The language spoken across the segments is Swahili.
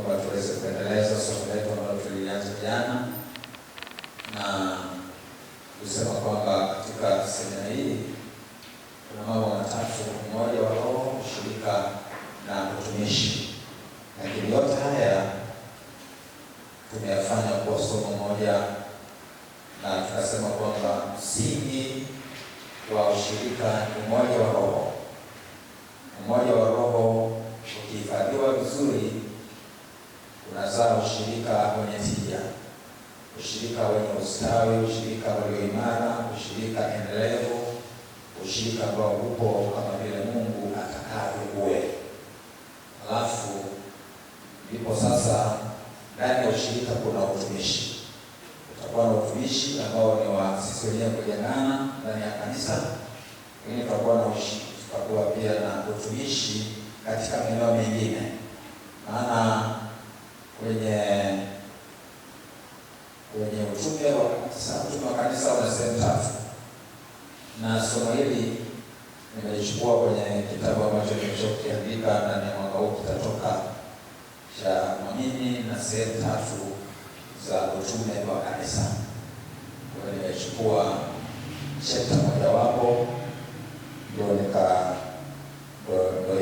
kwamba tuweze kuendeleza somo letu ambalo tulianza jana, na kusema kwamba katika semina hii kuna mambo matatu: umoja wa roho, ushirika na utumishi. Lakini yote haya tumeyafanya kwa somo moja, na tukasema kwamba msingi wa ushirika ni umoja wa roho. Umoja wa roho ukihifadhiwa vizuri unazaa ushirika wenye tija, ushirika wenye ustawi, ushirika ulio imara, ushirika endelevu, ushirika ambao upo kama vile Mungu atakavyo uwe. Alafu ndipo sasa ndani ya ushirika kuna utumishi. Utakuwa na utumishi ambao ni wa sisi wenyewe kujengana ndani ya kanisa, lakini tutakuwa pia na utumishi katika maeneo mengine. Maana kwenye utume wa kanisa una sehemu tatu, na somo hili nimechukua kwenye kitabu ambacho nimeshakiandika ndani ya mwaka huu, kitatoka cha Mwamini na sehemu tatu za utume wa kanisa. Kwa hiyo nimechukua chapter mojawapo, ndio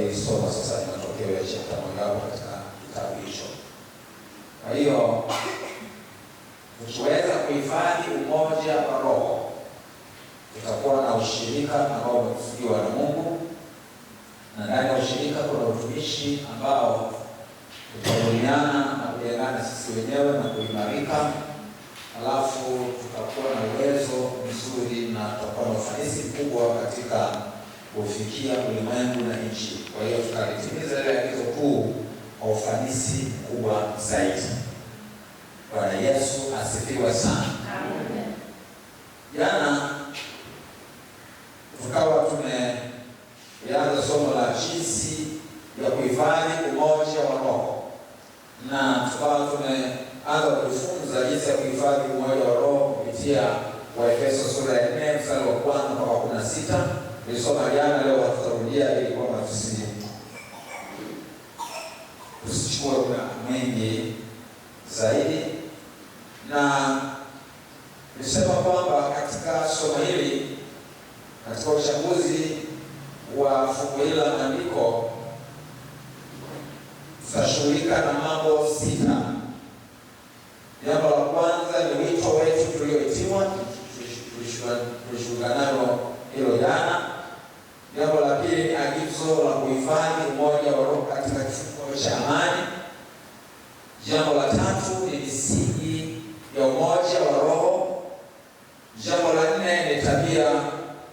hii somo sasa ni matokeo ya chapter mojawapo katika kitabu hicho. Kwa hiyo tukiweza kuhifadhi umoja wa roho, tutakuwa na ushirika ambao umekusudiwa na Mungu, na ndani ya ushirika kuna utumishi ambao tutahudumiana na kujengana sisi wenyewe na kuimarika. Alafu tutakuwa na uwezo mzuri na tutakuwa na ufanisi mkubwa katika kufikia ulimwengu na nchi. Kwa hiyo tutalitimiza ile agizo kuu kwa ufanisi mkubwa zaidi. Bwana Yesu asifiwe sana. Amen. Jana tukawa tumeanza somo la jinsi ya kuhifadhi umoja wa roho, na tukawa tumeanza kujifunza jinsi ya kuhifadhi umoja wa roho kupitia Waefeso sura ya 4 mstari wa 1 mpaka 16. Nilisoma jana, leo tutarudia ili kwamba tusichukue muda mwingi zaidi. Na nilisema kwamba katika somo hili, katika uchambuzi wa fungu hili la maandiko, tutashughulika na mambo 6. Jambo la kwanza ni wito wetu tulioitiwa, tulishughulika nalo hilo jana. Jambo la pili ni agizo la kuhifadhi umoja wa roho katika kifungo cha amani. Jambo la tatu ni misingi ya umoja wa roho. Jambo la 4 ni tabia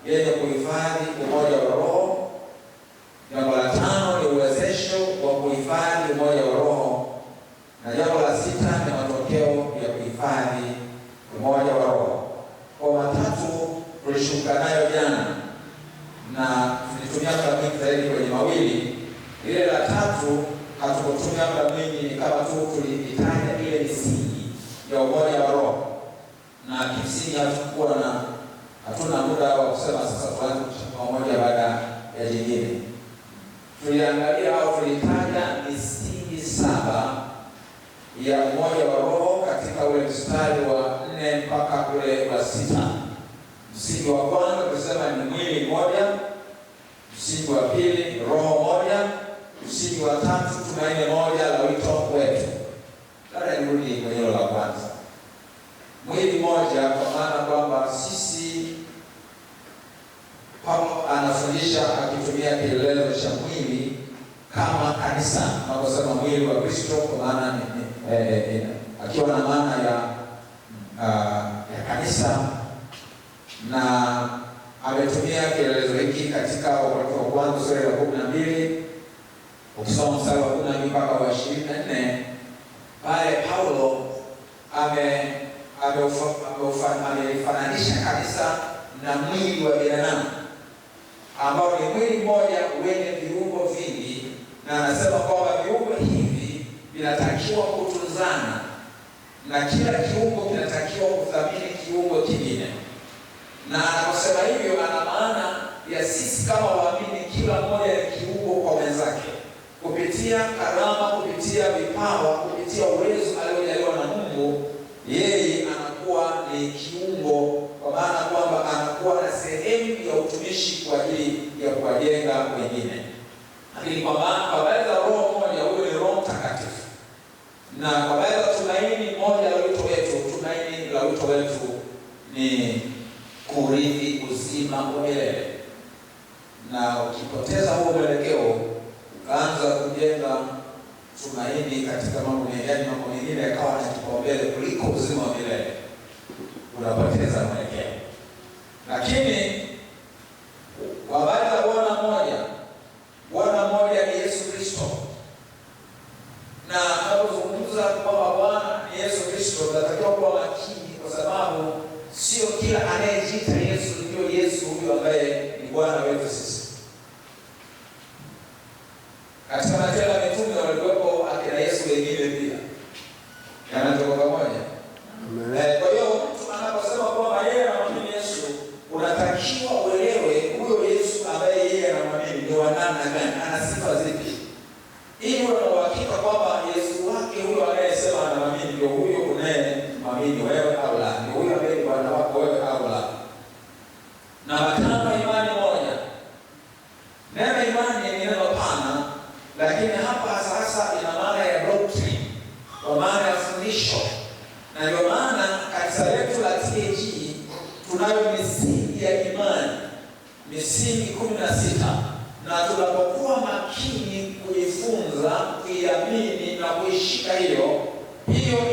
yenye kuhifadhi umoja wa roho. Jambo la 5 ni uwezesho wa kuhifadhi umoja wa roho, na jambo la 6 ni matokeo ya kuhifadhi umoja wa roho. Kwa matatu tulishughulika nayo jana, na tulitumia muda mwingi zaidi kwenye mawili. Ile la tatu hatukutumia muda mwingi, kama tu tulitaja ile misingi ya umoja wa roho, na kimsingi hatuna muda wa kusema sasa tuanze kuchukua moja baada ya jingine. Tuliangalia au tulitaja misingi 7 ya umoja wa roho katika ule mstari wa 4 mpaka ule wa 6. Msingi wa kwanza tulisema ni mwili mmoja. Msingi wa pili, roho moja. Msingi wa tatu, tumaini moja la wito wetu. Labda nirudi kwenye hilo la kwanza, mwili moja, kwa maana kwamba sisi, Paulo anafundisha akitumia kielelezo cha mwili kama kanisa. Anaposema mwili wa Kristo, kwa maana akiwa na maana ya kanisa, na ametumia kielelezo hiki katika Wakorintho wa kwanza sura ya 12. Ukisoma mstari wa 12 mpaka wa 24, pale Paulo amefananisha kanisa na mwili wa binadamu ambao ni mwili mmoja wenye viungo vingi, na anasema kwamba viungo hivi vinatakiwa kutunzana na kila kiungo kinatakiwa kudhamini kiungo kingine. Na anaposema hivyo, ana maana ya sisi kama waamini, kila mmoja ni kiungo kwa wenzake. kupitia karama, kupitia vipawa, kupitia uwezo aliojaliwa na Mungu, yeye anakuwa ni kiungo, kwa maana kwamba anakuwa na sehemu ya utumishi kwa ajili ya kuwajenga wengine. Lakini kwa habari za roho moja, huyo ni Roho Mtakatifu. Na kwa habari za tumaini moja la wito wetu, tumaini la wito wetu ni kurithi uzima wa milele. Na ukipoteza huo mwelekeo, ukaanza kujenga tumaini katika mambo mengine yakawa na kipaumbele kuliko uzima wa milele, unapoteza mwelekeo. Lakini kwa habari za Bwana mmoja ni Yesu Kristo. Na tunapozungumza kwamba Bwana ni Yesu Kristo, tunatakiwa kuwa makini, kwa sababu sio kila anayejiita Yesu ndio Yesu huyo ambaye ni Bwana wetu sisi. Katika Matendo ya Mitume walikuwepo akina Yesu wengine pia. Yanatoka pamoja. Kwa hiyo mtu anaposema kwamba yeye anamwamini Yesu, unatakiwa uelewe huyo Yesu ambaye yeye anamwamini ni wa namna gani, ana sifa zipi, ili uwe na uhakika kwamba Yesu wake huyo anayesema anamwamini ndio huyo unayemwamini wewe au la, ndio huyo ambaye ni Bwana wako wewe au la. Na kama imani moja, neno imani ni neno pana, lakini hapa sasa ina maana ya doctrine, kwa maana ya fundisho. Na ndio maana kanisa letu la TAG tunayo misingi ya imani, misingi 16, na tunapokuwa makini kujifunza, kuiamini na kuishika hiyo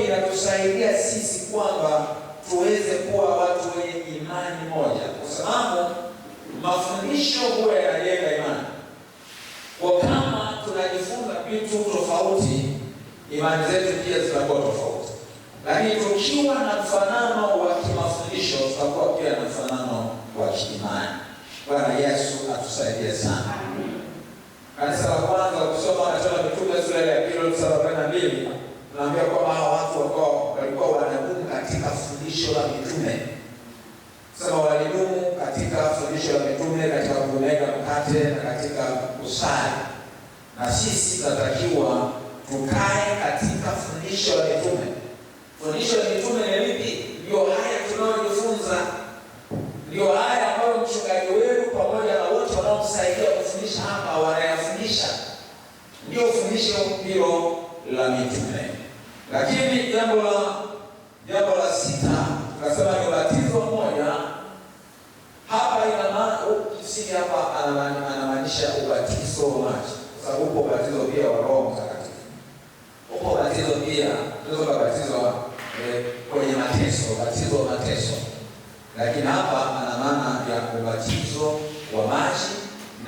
inatusaidia sisi kwamba tuweze kuwa watu wenye imani moja, kwa sababu mafundisho huwa yanajenga imani. Kwa kama tunajifunza vitu tofauti, imani zetu pia zitakuwa tofauti. Lakini tukiwa na mfanano wa kimafundisho, tutakuwa pia na mfanano wa kiimani. Bwana Yesu atusaidie sana. Kanisa la kwanza, ukisoma Matendo ya Mitume sura ya 2:42, tunaambia kwamba hao watu walikuwa wanadumu katika fundisho la mitume. Sasa walidumu katika fundisho la mitume, katika kumega mkate na katika kusali. Na sisi tunatakiwa tukae katika fundisho la mitume. Fundisho la mitume ni lipi? Ndio haya tunayojifunza. Ndio haya ambayo mchungaji wenu pamoja na wote wanaomsaidia kufundisha hapa wanayafundisha. Ndio fundisho hilo la mitume. Lakini jambo la 6, tukasema ni ubatizo mmoja. Hapa ina maana sisi hapa anamaanisha ubatizo wa maji, kwa sababu upo ubatizo pia wa Roho Mtakatifu. Upo ubatizo pia tunaweza kubatizwa kwenye mateso, ubatizo wa mateso. Lakini hapa ana maana ya ubatizo wa maji,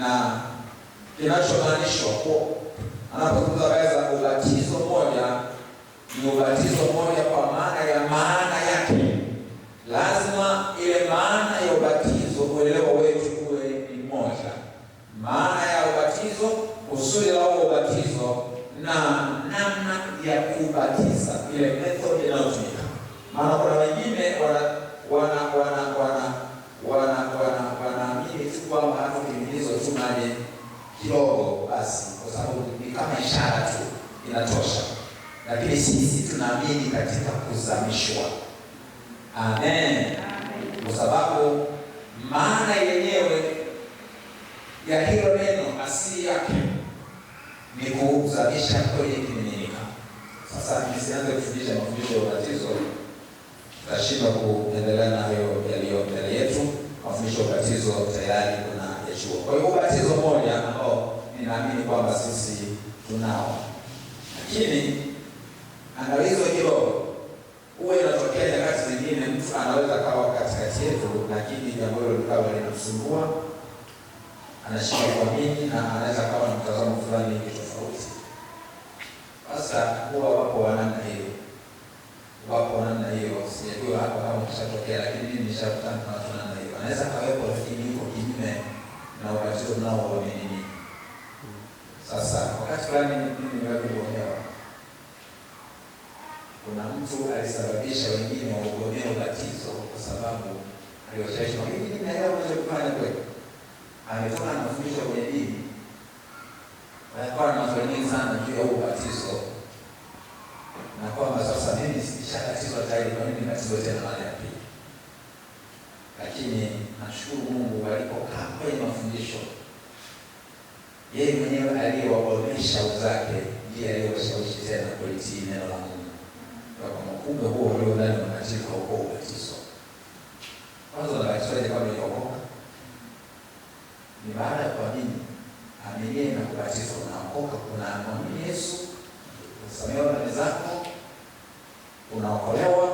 na kinachomaanishwa anapozungumza kaza ubatizo mmoja ni ubatizo mmoja kwa maana yake. Lazima ile maana ya ubatizo uelewa wetu uwe ni moja. Maana ya ubatizo, kusudi la ubatizo na namna ya kubatiza, ile method inayotumika. Maana kuna wengine wanaamini tu kwamba hata kiingizo tu maji kidogo basi, kwa sababu ni kama ishara tu inatosha. Lakini sisi tunaamini katika kuzamishwa. Amen. Kwa sababu maana yenyewe ya hilo neno asili yake ni kuzamisha kwenye kimiminika. Sasa nisianze kufundisha mafundisho ya ubatizo, tutashindwa kuendelea na hayo yaliyo mbele yetu. Mafundisho ya ubatizo tayari kuna yachuo. Kwa hiyo ubatizo mmoja ambao ninaamini kwamba sisi tunao. Lakini angalizo hilo huwa inatokea nyakati zingine, mtu anaweza kawa katikati yetu, lakini jambo hilo likawa linamsumbua, anashika kuamini na anaweza kawa na mtazamo fulani tofauti. Sasa huwa wapo wa namna hiyo, sijajua hapa kama kishatokea, lakini mimi nishakutana na watu namna hiyo. Anaweza kawepo, lakini yuko kinyume na ubatizo mnaoamini. Sasa wakati fulani mimi nimekuelewa, kuna mtu alisababisha wengine waugomee ubatizo kwa sababu aliwashawishi, mimi naelewa unaweza kufanya kweli. Ametoka na mafundisho kwenye dini. alikuwa na maswali mengi sana juu ya ubatizo, na kwamba sasa mimi nishabatizwa tayari, kwa nini nibatizwe tena mara ya pili? Lakini nashukuru Mungu alipokaa kwenye mafundisho, yeye mwenyewe aliyewaonesha uzake ndiye aliyewashawishi tena kulitii neno la Mungu. Kwa kumbe huo ulio ndani ya ubatizo huko ubatizo. Kwanza unabatizwaje kabla hujaokoka? Ni baada ya kuamini. Amini na kubatizwa, unaokoka, unaamini Yesu, unasamehewa dhambi zako, unaokolewa,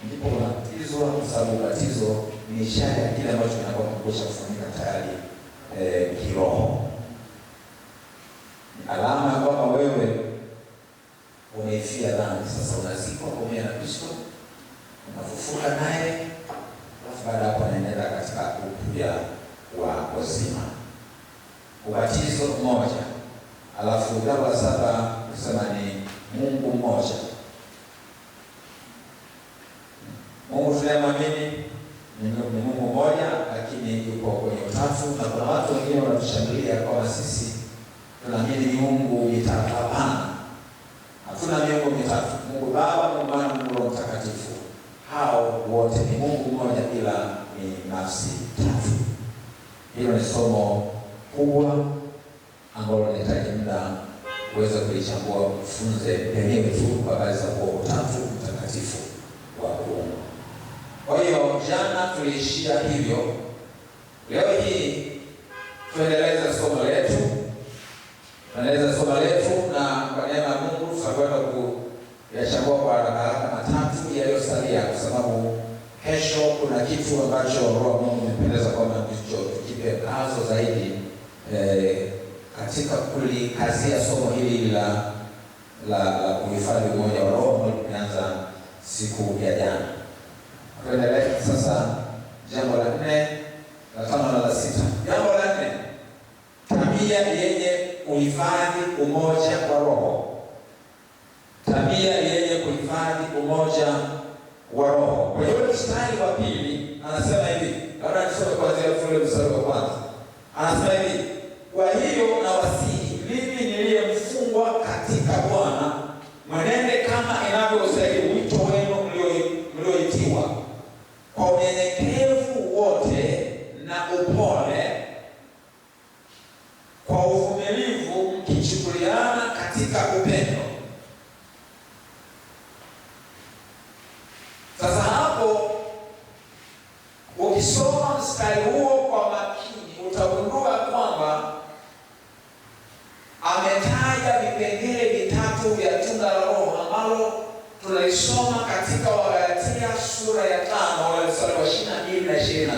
ndipo unabatizwa, kwa sababu ubatizo ni ishara ya kile ambacho kinakuwa kimekwisha kufanyika tayari kiroho. Ni alama ya kwamba wewe umeifia dhambi, sasa unazikwa pamoja na Kristo, unafufuka naye, alafu baada hapo anaendelea katika upya wa uzima. Ubatizo mmoja. Alafu jambo la saba kusema ni Mungu mmoja. Mungu tunayemwamini ni Mungu mmoja, lakini yuko kwenye utatu, na kuna watu wengine wanatushangilia kwamba sisi tunaamini miungu mitatu. Hapana. Hatuna miungu mitatu. Mungu Baba, Mungu Mwana, Mungu Roho Mtakatifu. Hao wote ni Mungu mmoja, ila ni nafsi tatu. Hilo ni somo kubwa ambalo linahitaji muda uweze kulichambua, mfunze penyewe tu kwa habari za utatu mtakatifu wa Mungu. Kwa hiyo jana tuliishia hivyo. Leo hii tuendeleza somo letu. Na kwa neema ya Mungu tutakwenda kuyachambua kwa haraka matatu yaliyosalia, kwa sababu kesho kuna kitu ambacho Roho Mungu amependeza kwamba ndicho tukipe kazo zaidi katika kulikazia somo hili la kuhifadhi umoja wa Roho ambalo tumeanza siku ya jana. Tuendelee sasa jambo la 4, la 5 na la 6. Jambo la 4, tabia yenye kuhifadhi umoja wa Roho. Tabia yenye kuhifadhi umoja wa Roho. Kwa hiyo mstari wa pili anasema hivi, labda nisome kuanzia ule mstari wa kwanza. Anasema hivi, kwa hiyo nawasihi mimi niliyemfungwa katika Bwana, mwenende kama inavyostahili wito wenu mlioitiwa, kwa unyenyekevu wote na upole, kwa uvumilivu, mkichukuliana katika upendo. Sasa hapo ukisoma mstari huo kwa makini utagundua kwamba ametaja vipengele vitatu vya tunda la Roho ambalo tunaisoma katika Wagalatia sura ya 5 mstari wa 22 na 23.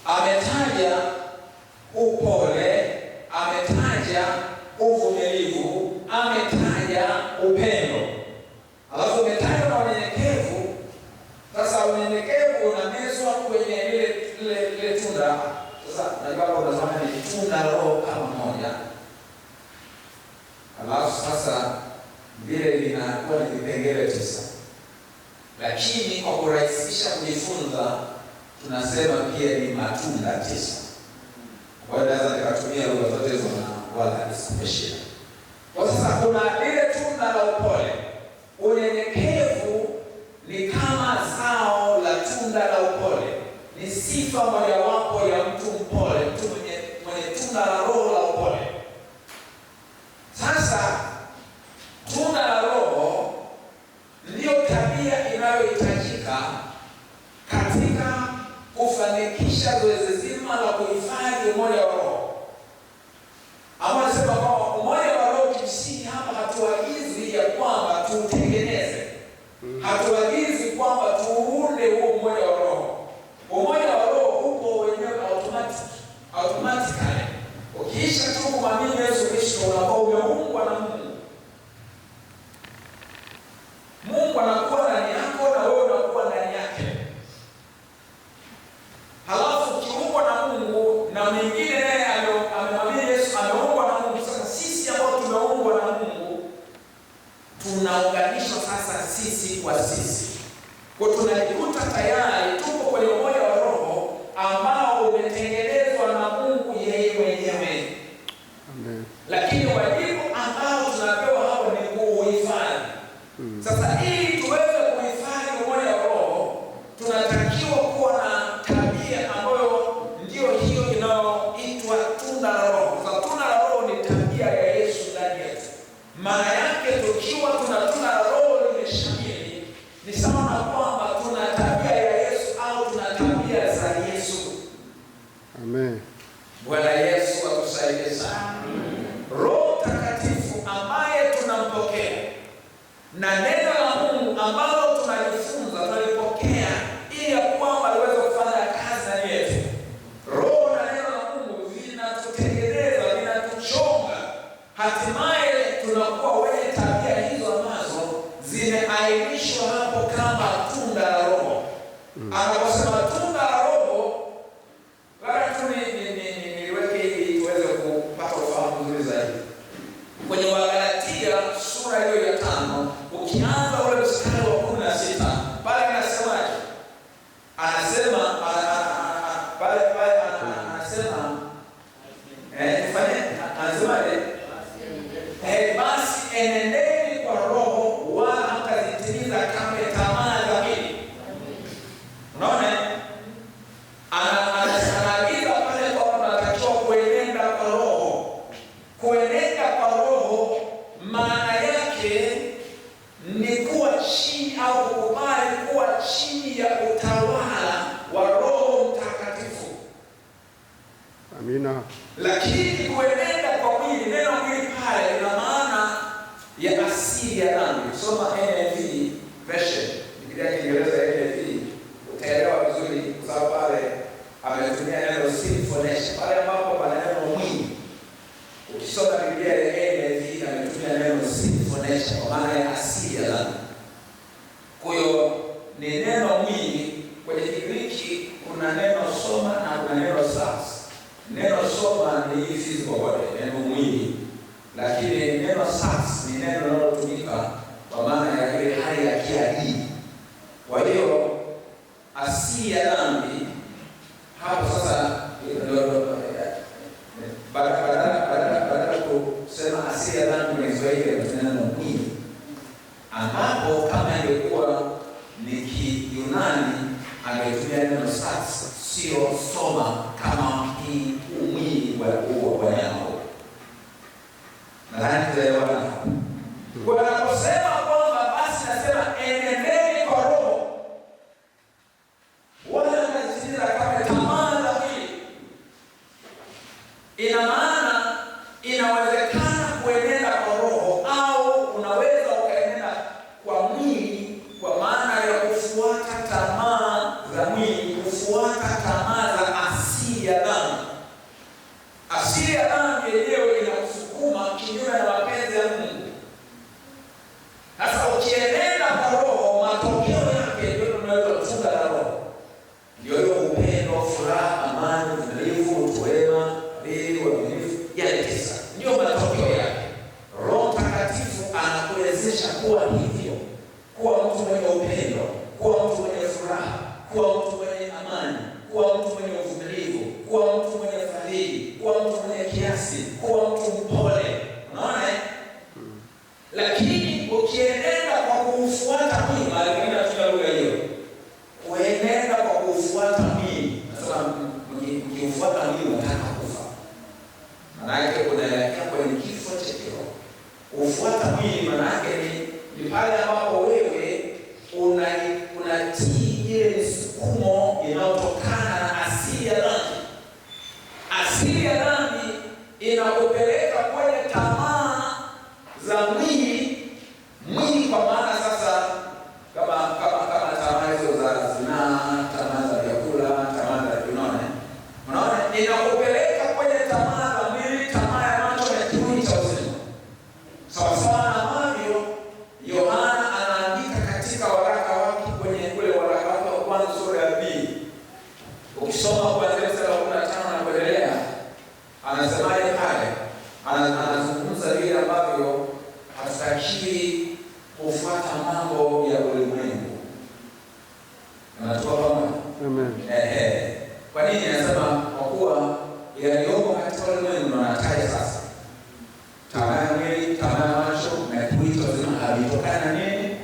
Ametaja upole, ametaja uvumilivu, ametaja upendo. Alafu umetaja na unyenyekevu. Sasa unyenyekevu unamezwa kwenye ile tunda. Sasa najua hapo unasema ni tunda la Roho kama moja. Alafu sasa vile linakuwa ni vipengele 9. Lakini kwa kurahisisha kujifunza tunasema pia ni matunda 9. Kwa hiyo lazima nikatumia lugha zote hizo na wala isipeshia. Kwa sasa kuna ile tunda la upole. Unyenyekevu ni kama zao la tunda la upole. Ni sifa mojawapo ya mtu mpole, mtu mwenye tunda la Roho la upole. Sasa tunda la Roho ndio tabia inayohitajika katika kufanikisha zoezi zima la kuhifadhi umoja wa Roho. Ama nasema kwamba umoja wa Roho kimsingi hapa hatuagizi ya kwamba tuutengeneze. Hatuagizi kwamba tuunde huo umoja wa Roho. Umoja wa Roho upo wenyewe automatically. Ukiisha tu kumwamini Yesu Kristo unakuwa umeungwa na Mungu. Mungu anakuwa ndani yako na wewe unakuwa ndani yake. Halafu ukiungwa na Mungu na mwingine naye amemwamini Yesu ameungwa na Mungu. Sasa sisi ambao tumeungwa na Mungu tunaunganishwa sasa sisi kwa sisi. Kwa tunajikuta tayari tuko kwenye umoja wa Roho ambao umetengenezwa na Mungu yeye mwenyewe. Sasa ili tuweze kuhifadhi umoja wa Roho, tunatakiwa kuwa na tabia ambayo ndio hiyo inayoitwa tunda la Roho. Kwa tunda la Roho ni tabia ya Yesu ndani yetu. Maana yake tukiwa tuna tunda la Roho limeshamiri, ni sawa na kwamba tuna tabia ya Yesu au tuna tabia za Yesu. Amen. Bwana Yesu atusaidie sana. Roho Mtakatifu ambaye tunampokea na neno la Mungu ambalo tunajifunza tunalipokea ili ya kwamba liweze kufanya kazi ndani yetu. Roho na neno la Mungu vinatutengeneza, vinatuchonga, hatimaye tunakuwa wenye tabia hizo ambazo zimeainishwa hapo kama tunda la Roho. Anaposema tunda la Roho, labda tu niweke ili tuweze kupata ufahamu mzuri zaidi. Kwenye Wagalatia sura hiyo ya 5, ukianza ule mstari wa 16, pale anasemaje? Anasema pale anasema anasemaje? Basi enendeni kwa Roho, wala hamtazitimiza kamwe tamaa za mwili. Unaona? Anaagiza pale kwamba tunatakiwa kuenenda kwa Roho. Kuenenda kwa Roho maana yake ni kuwa chini au kukubali kuwa chini ya utawala wa Roho Mtakatifu. Amina. Lakini kuenenda kwa mwili, neno mwili pale lina maana ya asili ya dhambi. Soma NIV version, Biblia ya Kiingereza NIV, utaelewa vizuri kwa sababu pale ametumia neno sinful nature. Pale ambapo pana neno mwili, ukisoma Biblia ya NIV ametumia neno sinful nature kwa maana ya asili ya dhambi. Kwa hiyo ni neno mwili. Kwenye Kigiriki kuna neno soma na kuna neno sarx. Neno soma ni physical body, neno mwili, lakini neno sarx ni neno linalotumika kwa maana ya ile hali ya kiakili. Kwa hiyo asili ya dhambi hapo sasa badala kusema asili ya dhambi kwa Kiswahili ni neno mwili, ambapo kama ingekuwa ni Kiyunani angetumia neno sarx, sio soma kama hii mwili wa nyama. Nadhani tunaelewana hapo. Kwa anaposema kwamba basi nasema enendeni kwa Roho, wala msizitimize kama tamaa za mwili. Ina maana inawezekana kuenenda kwa Roho au unaweza ukaenenda kwa mwili kwa maana ya kufuata tamaa za mwili, kufuata tamaa za asili ya dhambi. Asili ya dhambi yenyewe inakusukuma kinyume na mapenzi ya Mungu. Sasa ukienenda kwa Roho, matokeo yake ndio tunaweza tunda la Roho. Ndio hiyo upendo, furaha, amani, uvumilivu, utu wema, fadhili, uaminifu, yale 9. Ndio matokeo yake. Roho Mtakatifu anakuwezesha kuwa hivyo, kuwa mtu mwenye upendo, kuwa mtu mwenye furaha, kuwa mtu mwenye amani, kuwa mtu mwenye uvumilivu, kuwa mtu mwenye fadhili, kuwa mtu mwenye kiasi, kuwa mtu mpole. Unaona? Lakini ukienenda kwa kufuata mwili, maana tuna lugha hiyo. Kuenenda kwa kufuata mwili, nasema mkifuata mwili unataka kufa. Maana yake unaelekea kwenye kifo cha kiroho. Kufuata mwili maana yake ni pale ambapo wewe unatii ile msukumo inayotokana na asili ya dhambi. Asili ya dhambi inakupeleka kwenye tamaa za mwili, kwa maana sasa kama tamaa hizo za zinaa, tamaa za vyakula, tamaa za unaona, inakupeleka kwenye tamaa za mwili, tamaa ya macho na kiu cha uzima. Sawa sawa na ambavyo Yohana anaandika katika waraka wake kwenye ule waraka wake wa kwanza sura ya 2. Ukisoma kuanzia mstari wa 15 na kuendelea, anasemaje pale? Anazungumza vile ambavyo hatutakiwi kufuata mambo ya ulimwengu. Anatoa pamoja. Amen. Kwa nini anasema kwa kuwa yaliyomo katika ulimwengu na anataja sasa tamaa ya mwili, tamaa ya macho na kiu cha uzima havitokana na nini?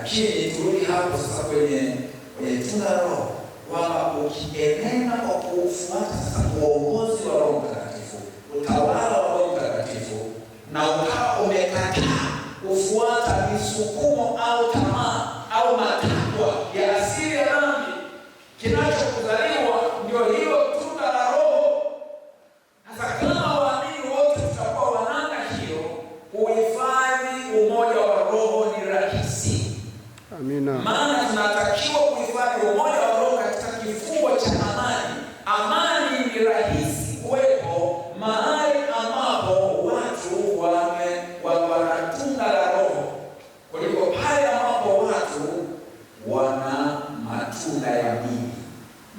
Lakini turudi hapo sasa kwenye tunda la Roho, kwamba ukienenda kwa kufuata sasa uongozi wa Roho Mtakatifu, utawala wa Roho Mtakatifu, na ukawa umekataa kufuata misukumo au tamaa au matakwa ya asili ya dhambi, kinachokuzaliwa ndio hilo tunda la Roho. Sasa kama waamini wote tutakuwa wananga hiyo, kuhifadhi umoja wa Roho ni rahisi. Amina. Maana tunatakiwa kuhifadhi umoja wa Roho katika kifungo cha amani. Amani ni rahisi kuwepo mahali ambapo watu wana tunda la Roho, kuliko pale ambapo watu wana matunda ya mwili.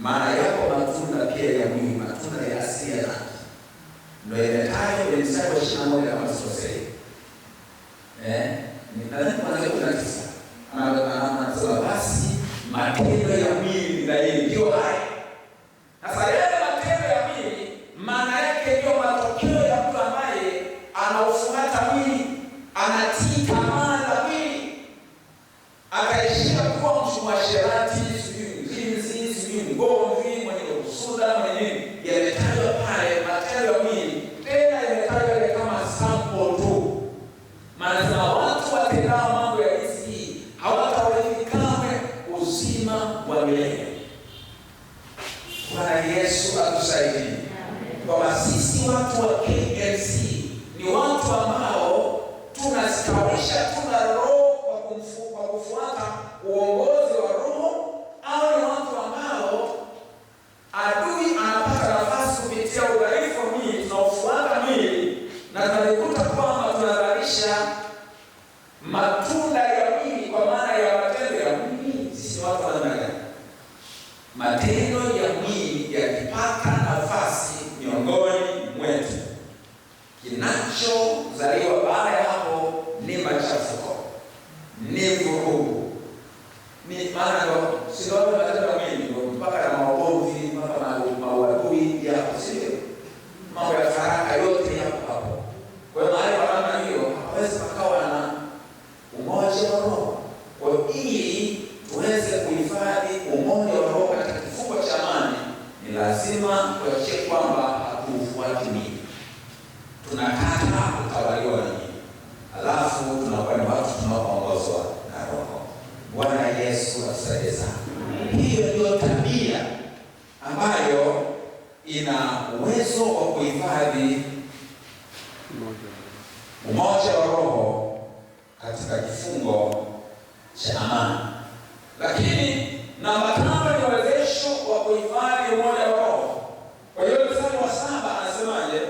Maana yako matunda pia ya mwili, matunda ya asili ya dhambi. Ndio imetajwa kwenye mstari wa 21 kama sikosei. Nadhani kuanzia 19. Anasema basi matendo ya mwili dhahiri ndio haya. Sasa yale matendo ya mwili maana yake ndio matokeo ya mtu ambaye anaufuata mwili, anatii tamaa za mwili, akaishia kuwa msherati, mzinzi, mgomvi, mwenye kusuda, mwenye yametajwa pale matendo ya mwili. Tena yametajwa kama sample tu. Maana watu watendao mambo ya hizi hawataweza kamwe uzima wa milele. Bwana Yesu atusaidie. Kwa sisi watu wa KLC ni watu ambao tunastawisha tunda la Roho kwa kufuata uongozi wa Roho, au ni watu ambao adui anapata nafasi kupitia udhaifu wa mwili, tunaofuata mwili na tunajikuta kwamba tunazalisha matunda ya mwili, kwa maana ya matendo ya mwili. Sisi watu wa namna gani? Matendo ya mwili yakipata nafasi miongoni mwetu, kinachozaliwa baada ya hapo ni machafuko, ni vurugu, ni maana sio matendo ya mwili mpaka na maovu, mpaka mauadui yapo, sio mambo ya faraka yote yapo hapo. Kwa hiyo mahali kwa namna hiyo hawezi pakawa na umoja wa Roho. Kwa hiyo ili tuweze kuhifadhi umoja wa Roho katika kifungo cha amani, ni lazima kuhakikisha kwamba hatufuati mwili, tunakata kutawaliwa na mwili, alafu tunakuwa ni watu tunaoongozwa na Roho. Bwana Yesu atusaidie sana. Hiyo ndio tabia ambayo ina uwezo wa kuhifadhi umoja wa Roho katika kifungo cha amani. Lakini namba 5 ni uwezesho wa kuhifadhi umoja wa Roho. Kwa hiyo mstari wa 7 anasemaje?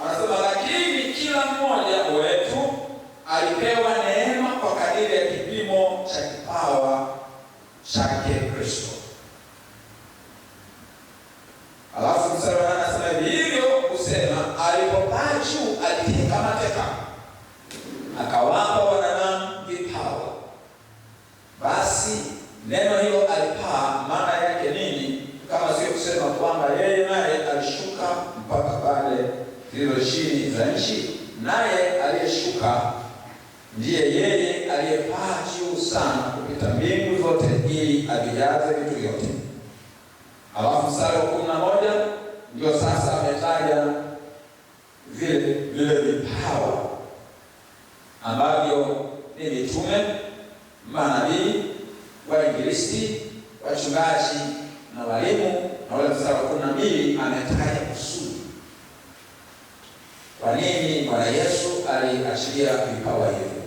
Anasema lakini kila mmoja wetu alipewa neema kwa kadiri ya kipimo cha kipawa chake Kristo. Alafu mstari wa 8 anasema hivyo kusema alipopaa juu aliteka mateka, akawapa wanadamu vipawa. Basi neno hilo alipaa maana yake nini, kama sio kusema kwamba yeye naye alishuka mpaka pale zilizo chini za nchi? Naye aliyeshuka ndiye yeye aliyepaa juu sana kupita mbingu zote, ili avijaze vitu vyote. Alafu mstari wa 11 ndio sasa ametaja vile vipawa ambavyo ni mitume, manabii, wainjilisti, wachungaji na walimu. Na wale mstari wa 12 ametaja kusudi. Kwa nini Bwana Yesu aliachilia vipawa hivyo?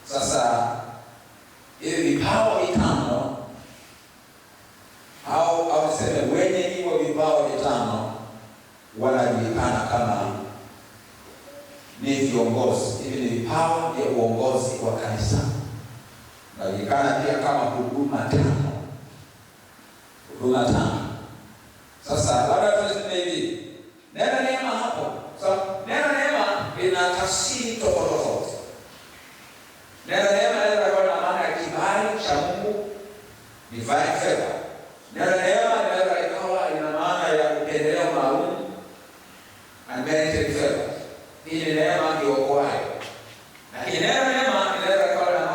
Sasa hivi vipawa vitano au sema wenye hivyo vipawa vitano wanajulikana kama ni viongozi. Hivi ni vipawa vya uongozi wa kanisa. Wanajulikana pia kama huduma tano. Huduma tano. Sasa labda tuseme hivi, neno neema hapo. Neno neema lina tafsiri tofauti. Neno neema inaweza kuwa na maana ya kibali cha Mungu, divine favor. Neno neema inaweza ikawa ina maana ya upendeleo maalum, unmerited favor. Hii ni neema iokoayo. Lakini neno neema inaweza ikawa na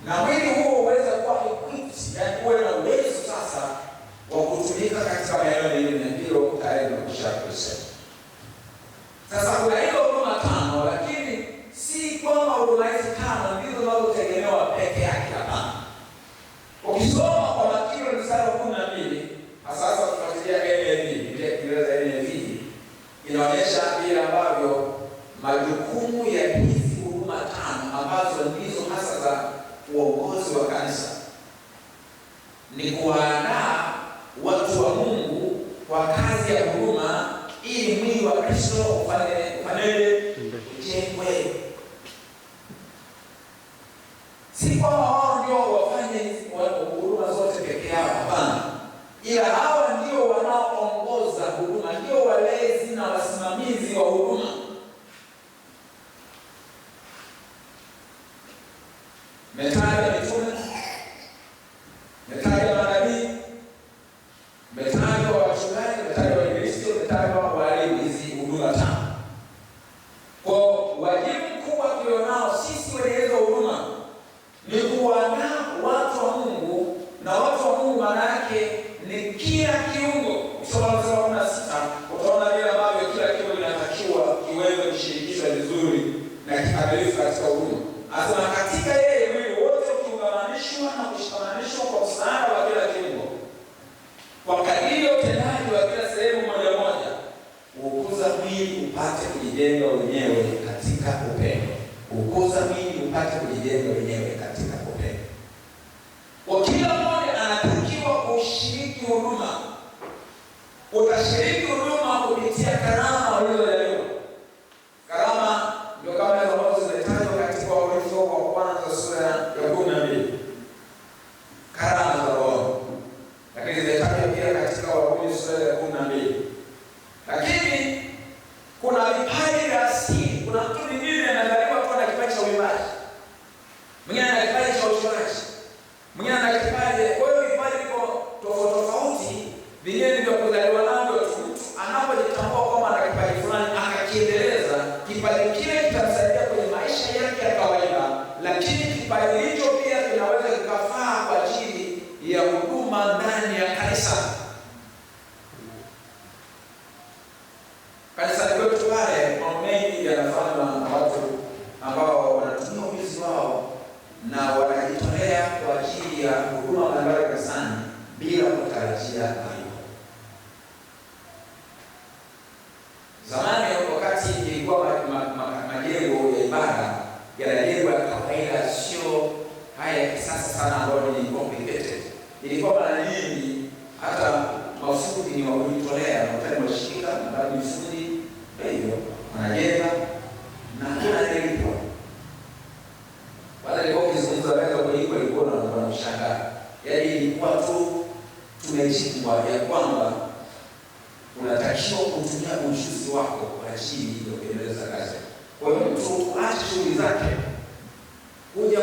na mwili huo uweze kuwa equipped, yaani uwe na uwezo sasa wa kutumika katika maeneo mengine. Hilo tayari nimekwisha kusema. Sasa kuna hizo huduma 5, lakini si kwamba huduma hizi 5 ndizo zinazotegemewa peke yake, hapana. Ukisoma kwa makini mstari wa 12, hasa ukifuatilia NIV, ile Kiingereza NIV inaonyesha vile ambavyo majukumu ya hizi huduma 5 ambazo ndizo hasa za uongozi wa kanisa ni kuandaa watu wa Mungu kwa kazi ya huduma, ili mwili wa Kristo ufanye ujengwe. Si kwamba wao ndio wafanye huduma zote peke yao, hapana, ila hawa ndio wanaoongoza huduma, ndio walezi na wasimamizi wa huduma. Metaja mitume, metaja manabii, metaja wachungaji, metaja wainjilisti, metaja walimu. Hizi huduma 5. Kwa wajibu mkubwa tulionao sisi wenye hizo huduma ni kuandaa watu wa Mungu, na watu wa Mungu maana yake ni kila kiungo. Ukisoma mstari wa 16 utaona vile ambavyo kila kiungo kinatakiwa kiweze kushirikishwa vizuri na kikamilifu katika huduma. Asema katika yeye mwili wote ukiunganishwa na kushikanishwa kwa msaada wa kila kiungo, kwa kadiri ya utendaji wa kila sehemu moja moja, ukuza mwili upate kujijenga wenyewe katika upendo. Ukuza mwili upate kujijenga wenyewe katika upendo. Kwa kila mmoja anatakiwa kushiriki huduma. Utashiriki huduma kupitia karama ulizojaliwa. Karama ndio kama hizo ambazo zimetajwa katika Wakorintho wa kwanza sura ya 12. Karama za Roho. Lakini zimetajwa pia katika Warumi sura ya 12. Lakini kuna vipaji vya asili. Kuna mtu mwingine anazaliwa kwa na kipaji cha uimbaji, mwingine ana kipaji cha uchoraji, mwingine ana kipaji. Kwa hiyo vipaji viko tofauti, vingine vya kuzaliwa navyo tu. Mtu anapojitambua kwamba ana kipaji fulani akakiendeleza, kipaji kile kitamsaidia kwenye maisha yake ya kawaida, lakini kipaji hicho pia kinaweza kikafaa kwa ajili ya huduma ndani ya kanisa. Kanisa letu pale mambo mengi yanafanywa na watu ambao wanatumia ujuzi wao na wanajitolea kwa ajili ya huduma mbalimbali kanisani bila kutarajia malipo. Zamani wakati ilikuwa majengo ya ibada yanajengwa ya kawaida, sio haya ya kisasa sana ambayo ni complicated. Ilikuwa mara nyingi hata mafundi ni wa kujitolea, na utani wa shirika na baadhi ya fundi hivyo wanajenga na wanalipwa. Wale walikuwa kizungumza kaza kwa hiyo walikuwa wanashangaa. Yaani ilikuwa tu tumejikwa ya kwamba unatakiwa kutumia ujuzi wako kwa ajili ya kuendeleza kazi. Kwa hiyo mtu aache shughuli zake kuja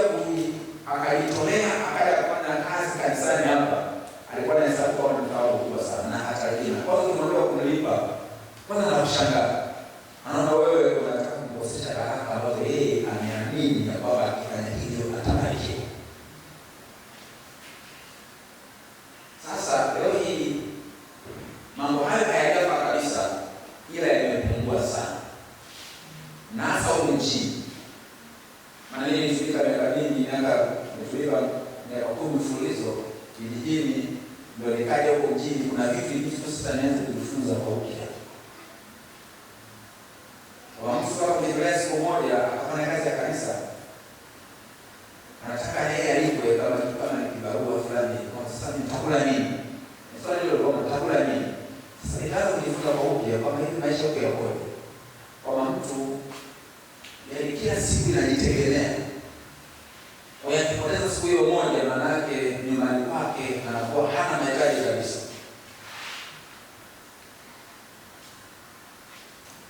akajitolea akaja kufanya kazi kanisani hapa. Alikuwa na hesabu kwa mtandao kubwa sana na hata jina. Kwanza tunaondoka kunilipa. Kwanza anashangaa. Anaona wewe unataka kumkosesha baraka ambazo yeye ameamini ya kwamba akifanya hivyo atabarikiwa. Sasa leo hii mambo haya hayajafa kabisa, ila yamepungua sana. Na hasa huko nchini. Maana yeye nilifika miaka mingi, miaka 10 mfululizo vijijini, ndio nikaja huko mjini. Kuna vitu sasa naanza kujifunza kwa upya. Kwa siku moja akafanya kazi ya kanisa, anataka yeye alipwe kama kibarua fulani. Kwa sasa nitakula nini? Swali hilo kwa nitakula nini? Sasa nikaanza kujifunza kwa upya kwamba hivi maisha yako yakoje. Kwa mtu yaani kila siku inajitegemea. Kwa hiyo akipoteza siku hiyo moja, maana yake nyumbani kwake anakuwa hana mahitaji kabisa.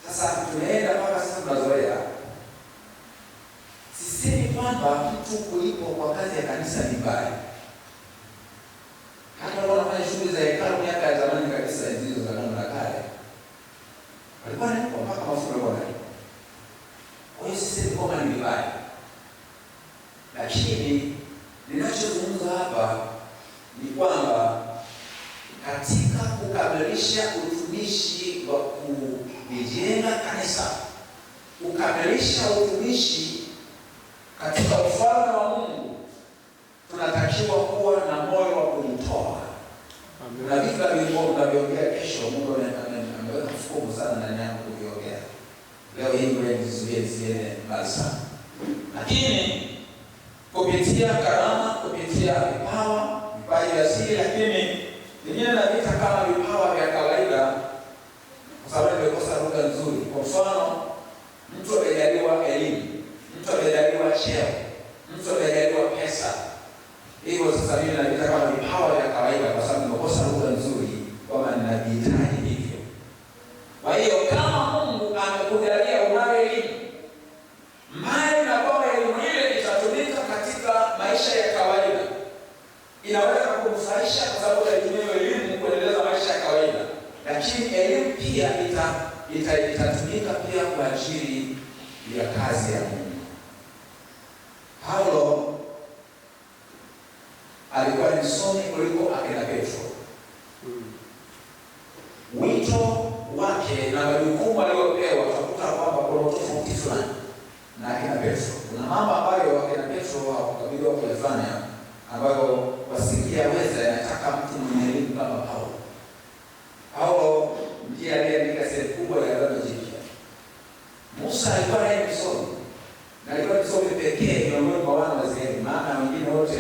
Sasa tumeenda mpaka sasa tunazoea. Sisemi kwamba mtu kulipo kwa kazi ya kanisa ni mbaya. Hata wanafanya shughuli za hekalu miaka ya zamani kabisa, hizo za namna kale, walikuwa wanalipa mpaka mafuta bwana. Kwa hiyo sisemi kwamba ni mbaya, lakini ninachozungumza hapa ni kwamba katika kukamilisha utumishi wa kujenga kanisa, kukamilisha utumishi katika ufalme wa Mungu, tunatakiwa kuwa na moyo wa kujitoa. Na vitu tunavyoongea kesho, Mungu ameweka msukumo sana ndani yangu kuviongea. Leo hii ngoja nisiende mbali sana. Lakini kupitia karama, kupitia vipawa, vipaji asili, lakini vingine na vita kama vipawa vya kawaida, kwa sababu nimekosa lugha nzuri. Kwa mfano, mtu amejaliwa elimu, mtu amejaliwa cheo, mtu amejaliwa pesa. Hivyo sasa mimi naviita kama vipawa vya kawaida, kwa sababu nimekosa lugha nzuri kwamba ninavihitaji hivyo. Kwa hiyo kama Mungu amekujalia unayo elimu, mbali na kwamba elimu ile itatumika katika maisha ya kawaida, inaweza kukunufaisha kwa sababu utaitumia elimu kuendeleza maisha ya kawaida, lakini elimu pia itatumika pia kwa ajili ya kazi ya Mungu. Paulo alikuwa ni msomi kuliko akina Petro. Wito wake na majukumu aliyopewa utakuta kwamba kuna tofauti fulani na akina Petro. Kuna mambo ambayo akina Petro hawakukabidhiwa kuyafanya, ambayo wasingeweza, yanataka mtu mwenye elimu kama Paulo. Paulo ndiye aliyeandika sehemu kubwa ya Agano Jipya. Musa alikuwa naye msomi, na alikuwa msomi pekee miongoni mwa wana wa Israeli, maana wengine wote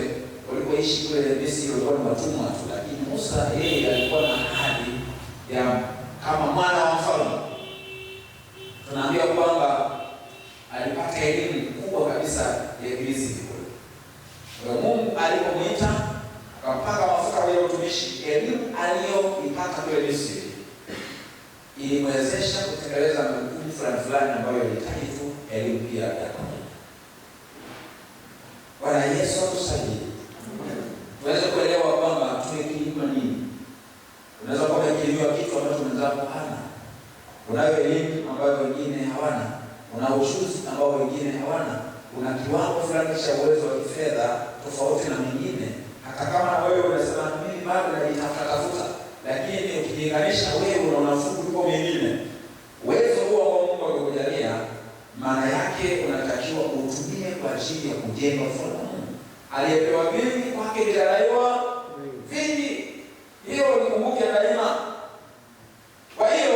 walipoishi kule Misri walikuwa ni watumwa tu, lakini Musa yeye alikuwa na hadhi ya kama mwana wa mfalme. Tunaambia kwamba alipata elimu kubwa kabisa ya Misri kule. Kwa Mungu alipomwita akampaka mafuta ya utumishi, elimu aliyoipata kule Misri ilimwezesha kutekeleza majukumu fulani ambayo ilihitaji tu elimu pia ya kawaida. Bwana Yesu atusaidie. Tuweze kuelewa kwamba tumekilima nini. Unaweza kuwa umekilimiwa kitu ambacho mwenzako hana. Unayo elimu ambayo wengine hawana. Una ujuzi ambao wengine hawana. Una kiwango fulani cha uwezo wa kifedha tofauti na mwingine. Hata kama wewe unasema mimi bado najitafuta, lakini ukilinganisha wewe una unafuu kuliko mwingine. Uwezo huo ambao Mungu amekujalia, maana yake unatakiwa utumie kwa ajili ya kujenga ufalme wa Mungu. Aliyepewa vingi kwake vitadaiwa vingi. Hiyo nikumbuke daima. Kwa hiyo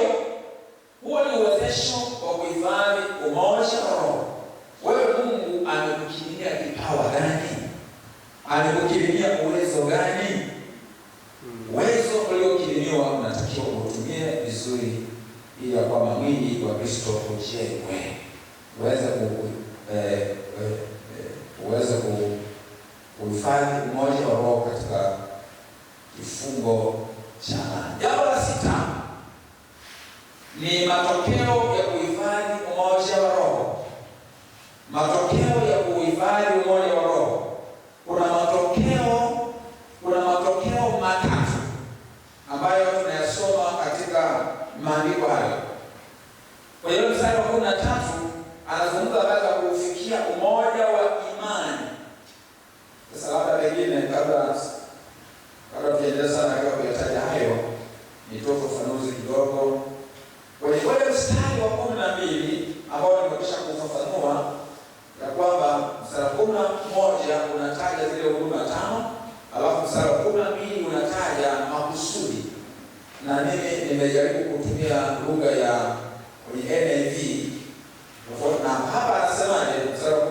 huo ni uwezesho wa kuhifadhi umoja wa roho. Wewe Mungu amekukirimia kipawa gani? Amekukirimia uwezo gani? Uwezo uliokirimiwa unatakiwa utumie vizuri, ili ya kwamba mwili wa Kristo ujengwe, uweze kuhifadhi umoja wa roho katika kifungo cha amani. Jambo la 6 ni matokeo ya kuhifadhi umoja wa roho. Matokeo ya kuhifadhi umoja wa roho. Kuna matokeo matatu ambayo tunayasoma katika maandiko hayo. Kwa hiyo mstari wa 13 anazungumza habari ya kufikia umoja wa imani. Sasa labda pengine kabla tuendelee sana kwa kuyataja hayo, nitoe ufafanuzi kidogo. Kwenye mstari wa 12 ambao nimekwisha kufafanua ya kwamba mstari wa 11 unataja zile huduma 5, alafu mstari wa 12 unataja makusudi. Na mimi nimejaribu kutumia lugha ya kwenye NIV. Na hapa anasemaje mstari wa 12?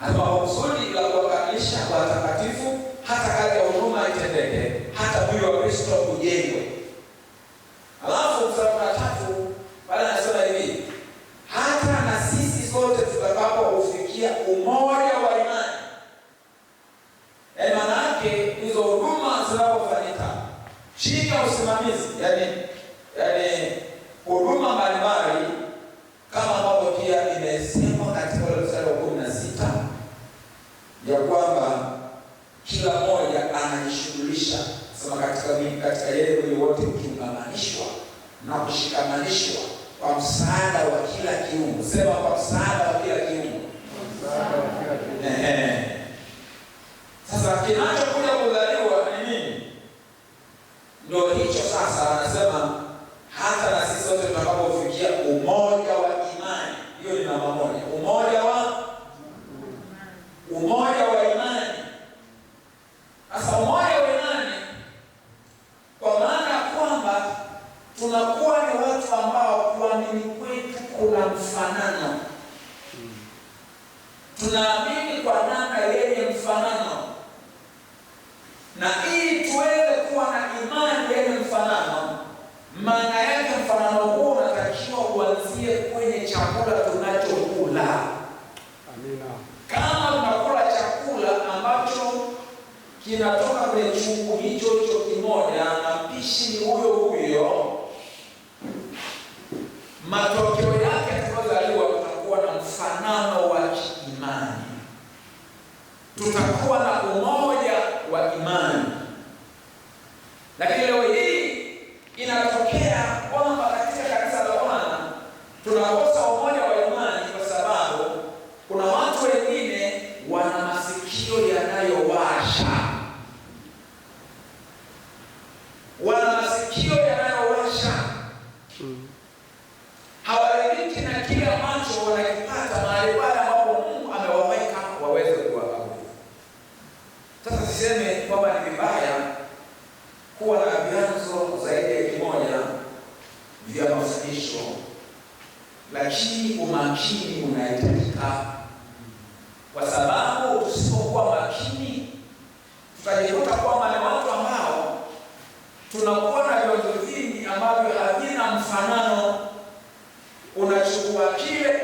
Anasema makusudi la kuwakamilisha watakatifu, hata kazi ya huduma itendeke, hata mwili wa Kristo ujengwe. Alafu mstari wa 3 pale anasema hivi, hata na sisi sote tutakapofikia umoja wa imani. Maana yake hizo huduma zinapofanyika chini ya usimamizi, yani huduma mbalimbali, kama ambavyo pia imesemwa katika mstari wa 16 ya kwamba kila mmoja anajishughulisha sema katika yeye mwili wote ukiungamanishwa na kushikamanishwa kwa msaada wa kila kiungo. Sema kwa msaada wa kila kiungo. umoja wa imani. Sasa umoja wa imani kwa maana kwamba tunakuwa ni watu ambao kuamini kwetu kuna mfanano. Tunaamini kwa namna yenye mfanano, na ili tuweze kuwa na imani yenye mfanano, maana yake mfanano huo unatakiwa uanzie kwenye chakula tunachokula. Amina. Kama tunakula chakula ambacho kinatoka kwenye chungu hicho kimoja na mpishi ni huyo, matokeo yake tunazaliwa tutakuwa na mfanano wa kiimani, tutakuwa na umoja wa imani. Lakini leo hii inatokea kwamba katika kanisa la Bwana tunakosa umoja wa imani kwa sababu kuna watu wengine wana masikio yanayowasha. Hawaridhiki na kile ambacho wanakipata mahali pale ambapo Mungu amewaweka waweze kuabudu. Sasa siseme kwamba ni vibaya kuwa na vyanzo zaidi ya kimoja vya mafundisho, lakini umakini unahitajika, kwa sababu tusipokuwa makini tutajikuta kwamba ni watu ambao tunakuwa na vyanzo vingi ambavyo havina mfanano. Unachukua kile,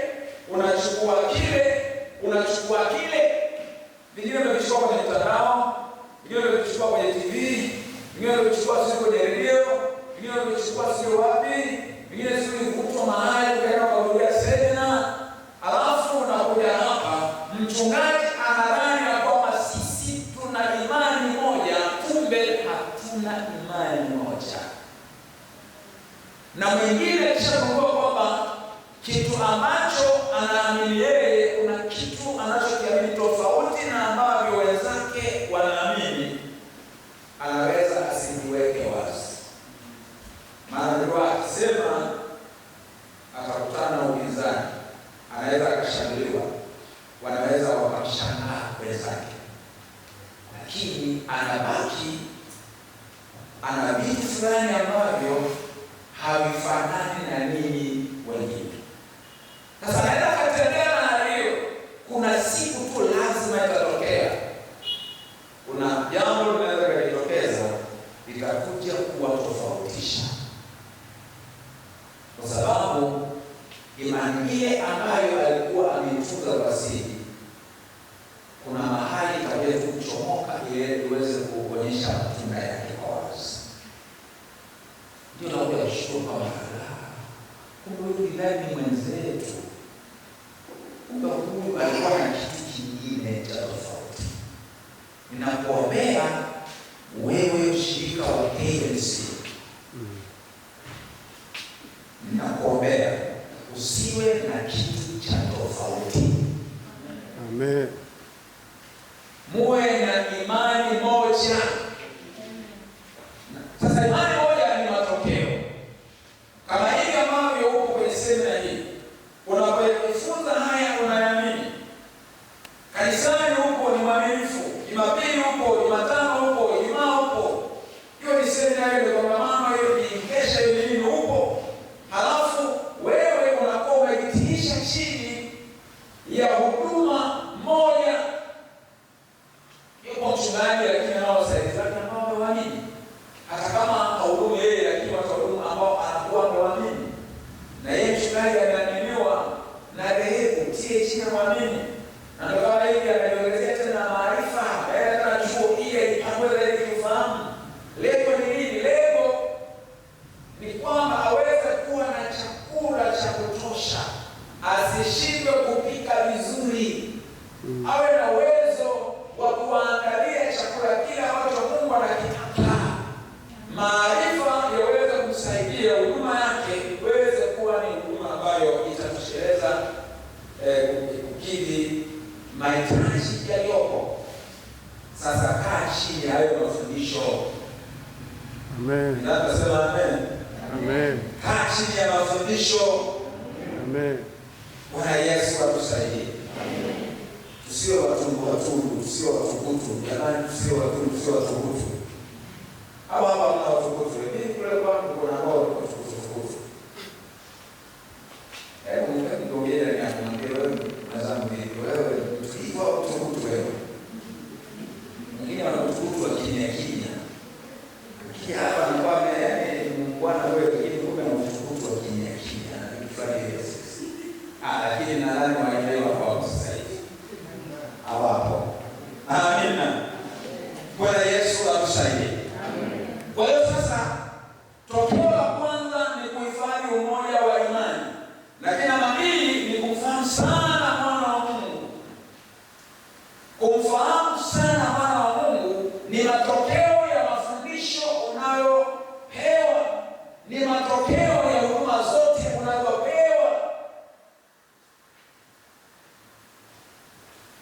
vingine vimevichukua kwenye mtandao, vingine vimevichukua kwenye TV, vingine vimevichukua kwenye redio, vingine vimevichukua wapi, vingine vivutwa mahali ukaenda kuhudhuria semina, alafu unakuja hapa mchungaji anadhani ya kwamba sisi tuna imani moja, kumbe hatuna imani moja. Na mwingine kisha kwamba kitu ambacho anaamini yeye, kuna kitu anachokiamini tofauti na ambavyo wenzake wanaamini, anaweza asijiweke wazi. Maana ndio akisema atakutana na upinzani, anaweza akashambuliwa, wanaweza wakamshangaa wenzake, lakini anabaki ana vitu fulani ambavyo havifanani na nini wengine. Sasa naenda katembea na hiyo, kuna siku tu lazima itatokea, kuna jambo linaweza kujitokeza litakuja kuwatofautisha, kwa sababu imani ile ambayo alikuwa ameitunza kwa siri, kuna mahali itakuja kuchomoka ili iweze kuonyesha matunda yake kwa wazi. Ndio nakuja kushukuru kwa mahala, kumbe huyu ni mwenzetu, kumbe huyu alikuwa na kitu kingine cha tofauti. Ninakuombea wewe mshirika wa KMC, ninakuombea usiwe na kitu cha tofauti. Amen. Muwe na imani moja. Sasa imani moja ni matokeo. Kama hivi ambavyo uko kwenye semina hii, unapojifunza haya unaamini. Kanisani huko ni mwaminifu, Jumapili huko, Jumatano huko, Ijumaa huko. Hiyo ni semina ile, kwa mama hiyo ni kesha ile nini huko. Halafu wewe unakuwa umejitiisha chini ya huduma moja. Yuko mchungaji lakini anao wasaidizi wake ambao waamini. Hata kama hahudumu yeye, lakini watu huduma ambao anakuwa waamini. Na yeye mchungaji anaaminiwa na dhehebu tie chini waamini. Na ndio kama hivi anajiongezea tena maarifa, tena chuo ile ipangwe zaidi kufahamu. Lengo ni nini? Lengo ni kwamba aweze kuwa na chakula cha kutosha, asishindwe kupika vizuri, awe na uwezo wa kuangalia chakula kile ambacho Mungu anakitaka, maarifa yaweze kumsaidia huduma yake iweze kuwa ni huduma ambayo itatosheleza kukidhi mahitaji yaliyopo. Sasa kaa chini ya hayo mafundisho. Amen. Ninasema amen. Amen. Kaa chini ya mafundisho. Amen. Bwana Yesu atusaidie. Tusio watundu, tusio watukutu. Jamani, tusio watundu, tusio watukutu. Hapa mna watukutu. Mimi kule kwangu kuna roho watukutu. Ngongea ni akamwambia wewe unazama wewe tukiwa watukutu wewe. Mwingine watukutu wa kimya kimya. Hapa anakuambia yani bwana wewe kumbe na watukutu wa kimya kimya. Kufanya hiyo sisi. Lakini nadhani wanaelewa kwa sasa hivi. Hawapo. Amina. Bwana Yesu atusaidie. Kwa hiyo sasa tokeo la kwanza ni kuhifadhi umoja wa imani. Lakini namba mbili ni kumfahamu sana mwana wa Mungu. Kumfahamu sana mwana wa Mungu ni matokeo ya mafundisho unayopewa. Ni matokeo ya huduma zote unazopewa.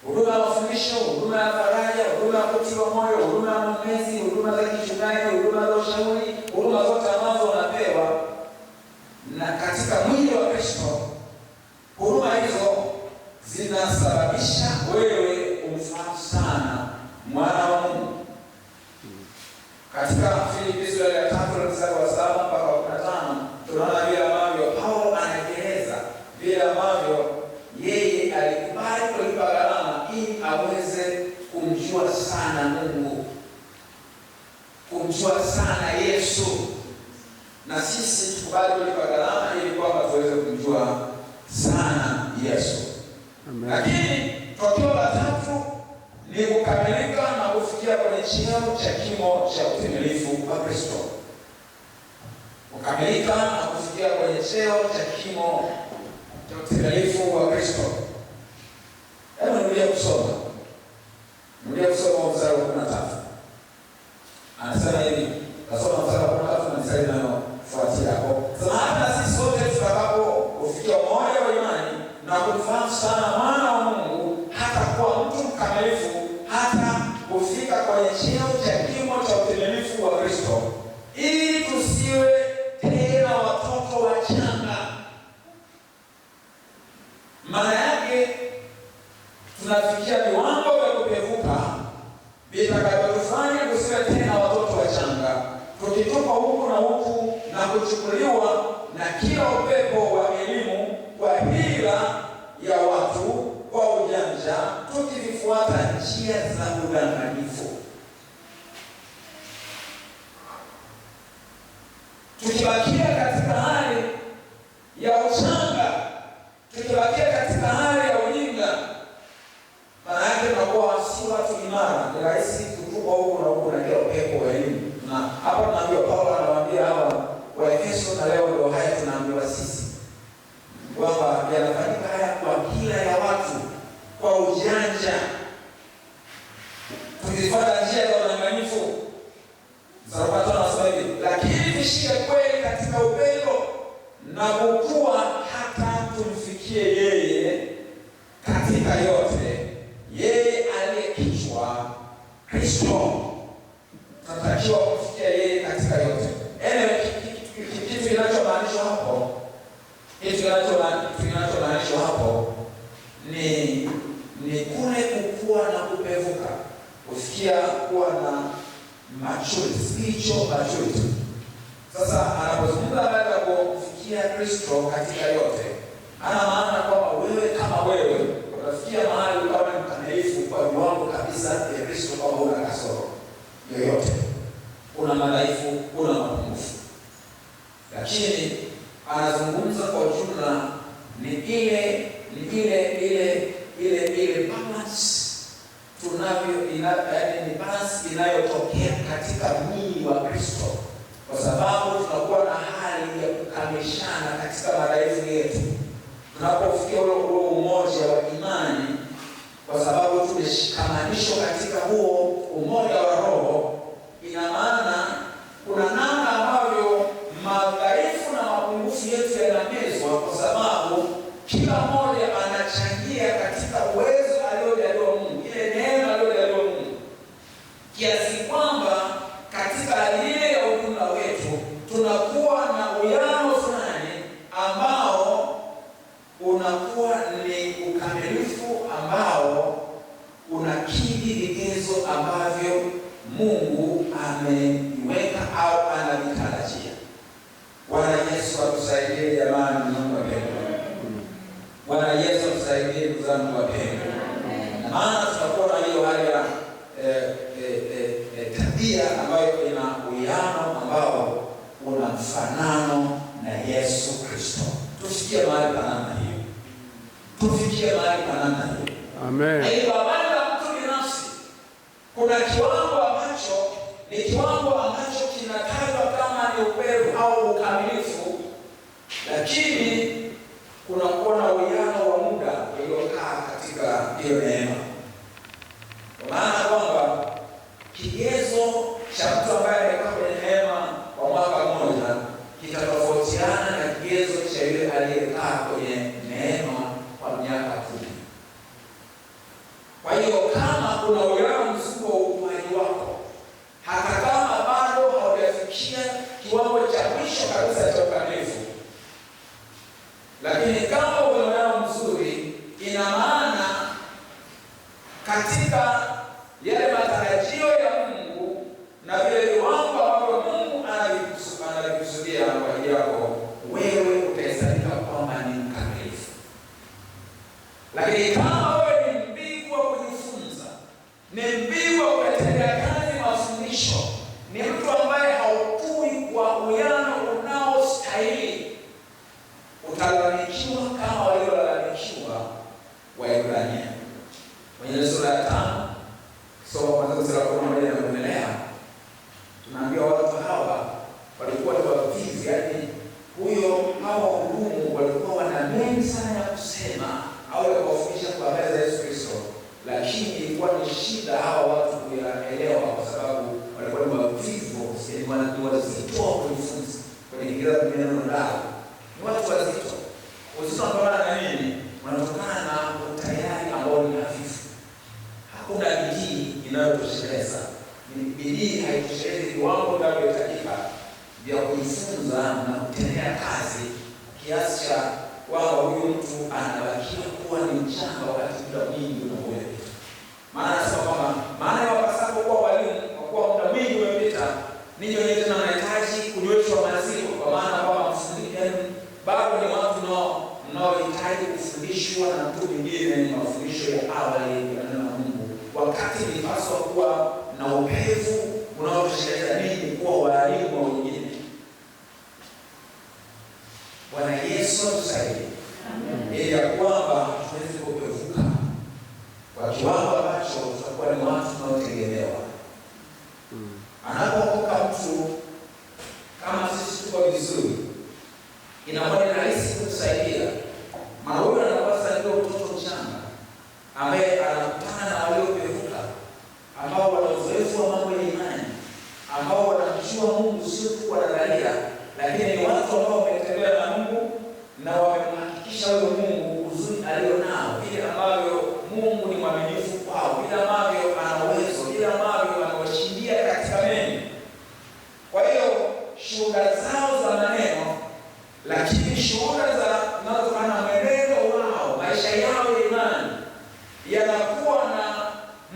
Huduma ya mafundisho, huduma ya faraja, huduma ya kutiwa moyo, huduma ya maombezi, huduma za kichungaji, huduma za ushauri, huduma zote ambazo unapewa na katika mwili wa Kristo, huduma hizo zinasababisha wewe umfahamu sana mwana wa Mungu. Katika Filipi sura ya 3 mstari wa 7 mpaka 15 tunaona vile ambavyo Paulo anaeleza vile ambavyo yeye alikubali kulipa gharama ili aweze kumjua sana Mungu, kumjua sana Yesu. Na sisi tukubali kulipa gharama ili kwamba tuweze kumjua sana Yesu. Amen. Lakini tokeo la tatu ni kukamilika na kufikia kwenye cheo cha kimo cha utimilifu wa Kristo. Kukamilika na kufikia kwenye cheo cha kimo cha utimilifu wa Kristo. Hebu nirudia kusoma. Nirudia kusoma mstari wa 13. Anasema hivi, nasoma mstari wa 13 na mstari unaofuatia hapo. Sasa hata sisi wote tutakapofikia umoja wa imani na kumfahamu sana mwana wa Mungu, hata kuwa mtu mkamilifu, hata kufika kwenye cheo cha kimo cha utimilifu wa Kristo, ili tusiwe tena watoto wachanga. Maana yake tunafikia viwango vya kupevuka vitakavyotufanya tusiwe tena watoto wachanga, tukitupa huku na huku na kuchukuliwa na kila upepo wa elimu kwa hila ya watu, kwa ujanja, tukizifuata njia za udanganyifu. Tukibakia katika hali ya uchanga, tukibakia katika hali ya ujinga, maana yake tunakuwa si watu imara. Ni rahisi kutupa huku na huku na kila upepo wa elimu. Na hapa tunaambiwa, Paulo anawaambia hawa Waefeso, na leo ndio haya tunaambiwa sisi, kwamba yanafanyika haya kwa hila ya watu, kwa ujanja, tukifuata njia za udanganyifu. Sababu tunasema hivi, lakini tushike kweli katika upendo na kukua hata tumfikie yeye katika yote, yeye aliye kichwa, Kristo. Tunatakiwa kufikia yeye katika yote. Kitu kinachomaanishwa hapo, kinachomaanishwa hapo ni kule kukua na kupevuka, kufikia kuwa na maturity, spiritual maturity. Sasa anapozungumza habari ya kufikia Kristo katika yote, ana maana kwamba wewe kama wewe utafikia mahali ukawa ni mkamilifu kwa viwango kabisa ya Kristo, kwamba una kasoro yoyote, una madhaifu, una mapungufu. Lakini anazungumza kwa jumla ni ile balance yaani ni balance inayotokea katika mwili wa Kristo, kwa sababu tunakuwa na hali ya kukamilishana katika madhaifu yetu tunapofikia ule umoja wa imani, kwa sababu tumeshikamanishwa katika huo umoja wa Roho. Ina maana kuna namna ambavyo madhaifu na mapungufu yetu yanamezwa, kwa sababu kila mmoja anachangia katika uwezo aliojaliwa Mungu, ile neema aliyojaliwa Mungu, kiasi kwamba katika hali ile ya ujumla wetu tunakuwa na uwiano fulani ambao unakuwa ni ukamilifu ambao unakidhi vigezo ambavyo Mungu ameweka au anavitarajia. Bwana Yesu atusaidie jamani, Mungu wapendwa. Bwana Yesu atusaidie ndugu zangu wapendwa. Maana tutakuwa na hiyo hali ya tabia ambayo ina uwiano ambao una mfanano na Yesu Kristo. Tufikie mahali pa namna hiyo. Tufikie mahali pa namna hiyo. Amen. Hivyo habari za mtu binafsi, kuna kiwango ambacho ni kiwango ambacho kinatajwa kama ni upevu au ukamilifu, lakini kuna kuona uwiano wa muda uliokaa katika hiyo neema. Kwa maana kwamba kigezo cha mtu ambaye amekaa kwenye neema kwa mwaka mmoja kitatofautiana na kigezo cha yule aliyekaa kwenye neema kwa miaka 10. Kwa hiyo kama kuna uwiano mzuri wa ukuaji wako, hata kama bado haujafikia kiwango cha mwisho kabisa cha ukamilifu, lakini kama una uwiano mzuri, ina maana katika yale matarajio ya Mungu na vile viwango ambavyo Mungu anavikusudia kwa ajili yako, wewe utahesabika kwamba ni mkamilifu. Lakini kama wewe ni mbivu wa kujifunza, ni mbivu wa kutendea kazi mafundisho, ni mtu ambaye haukui kwa uwiano unaostahili, utalalamikiwa kama waliolalamikiwa Waebrania. Kwenye sura ya 5 soma kwanza sura ya 11 na kuendelea, tunaambiwa watu hawa walikuwa ni wavivu, yaani hawa wahudumu walikuwa wana mengi sana ya kusema au ya kuwafundisha kwa habari za Yesu Kristo, lakini ilikuwa ni shida hawa watu kuyaelewa kwa sababu walikuwa ni wavivu, ni wazito wa kujifunza. Kwenye Kiingereza kuna neno lao, ni watu wazito. Uzito unatokana na nini? Unatokana na utayari ambao ni hafifu. Hakuna bidii inayotosheleza. Bidii haitoshelezi viwango vinavyohitajika vya kujifunza na kutendea kazi kiasi cha kwamba huyu mtu anabakia kuwa ni mchanga wakati muda mwingi unaopita. Maana nasema kwamba maana wapasapo kuwa walimu kwa kuwa muda mwingi umepita, ninyi wenyewe tena mnahitaji kunyweshwa maziwa, kwa maana kwamba bado ni watu mnaohitaji kufundishwa na mtu mwingine mafundisho ya awali ya neno la Mungu, wakati nilipaswa kuwa na upevu unaotosheleza ninyi kuwa walimu wa wengine. Bwana Yesu atusaidie. Ili ya kwamba tuweze kupevuka kwa kiwango ambacho tutakuwa ni watu tunaotegemewa. Anapokoka mtu kama sisi tuko vizuri, inakuwa ni rahisi kutusaidia. Maana huyo anakuwa sasa ndio mtoto mchanga ambaye anakutana na waliopevuka, ambao wana uzoefu wa mambo ya imani, ambao wanamjua Mungu sio tu kwa nadharia, lakini ni watu ambao wametembea na Mungu na wamemhakikisha huyo Mungu uzuri alionao, vile ambavyo Mungu ni mwaminifu kwao, vile ambavyo ana uwezo, vile ambavyo anawashindia katika mengi. Kwa hiyo shuhuda zao za maneno, lakini shuhuda zinazotokana na mwenendo wao, maisha yao ya imani, yanakuwa na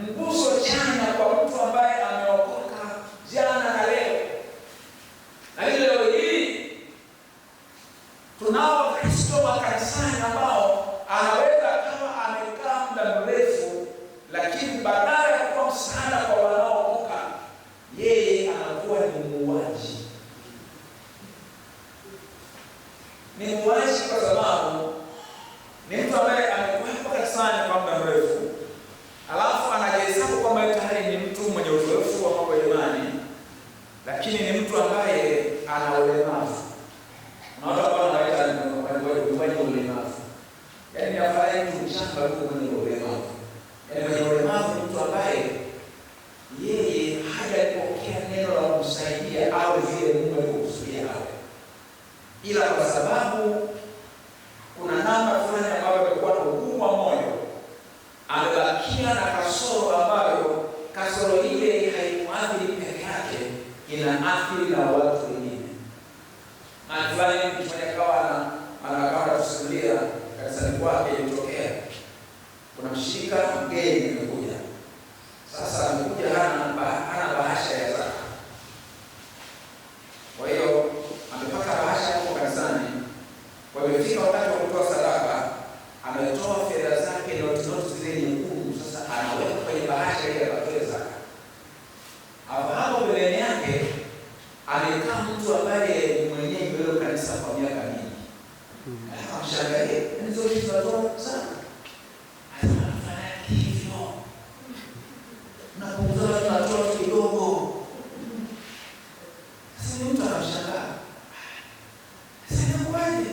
mguso chanya kwa mtu ambaye ameokoka jana na leo. Na leo hii tunao Wakristo makanisani ambao anaweza kama amekaa muda mrefu, lakini badala ya kuwa msaada kwa wanaookoka, yeye anakuwa ni muuaji. Ni muuaji kwa sababu ni mtu ambaye amekuwa kanisani kwa muda mrefu, alafu anajihesabu kwamba tayari ni mtu mwenye uzoefu wa mambo ya imani, lakini ni mtu ambaye ana ulemavu. Unaona kwamba anaita ni ulemavu. Yaani afanye mtu mchanga huko mwenye ulemavu. Yaani mwenye ulemavu ni mtu ambaye yeye hajapokea neno la kumsaidia au vile Mungu alikusudia awe. Ila kwa sababu kuna namna fulani ambayo amekuwa na ugumu wa moyo, amebakia na kasoro ambayo kasoro ile haimuathiri peke yake, inaathiri na watu wengine. Fulani mfanya kawa anakawa kusimulia kanisani kwake ilitokea. Kuna mshirika mgeni amekuja. Tunapunguza tunatoa kidogo. Sasa mtu anashangaa. Sasa kwaje?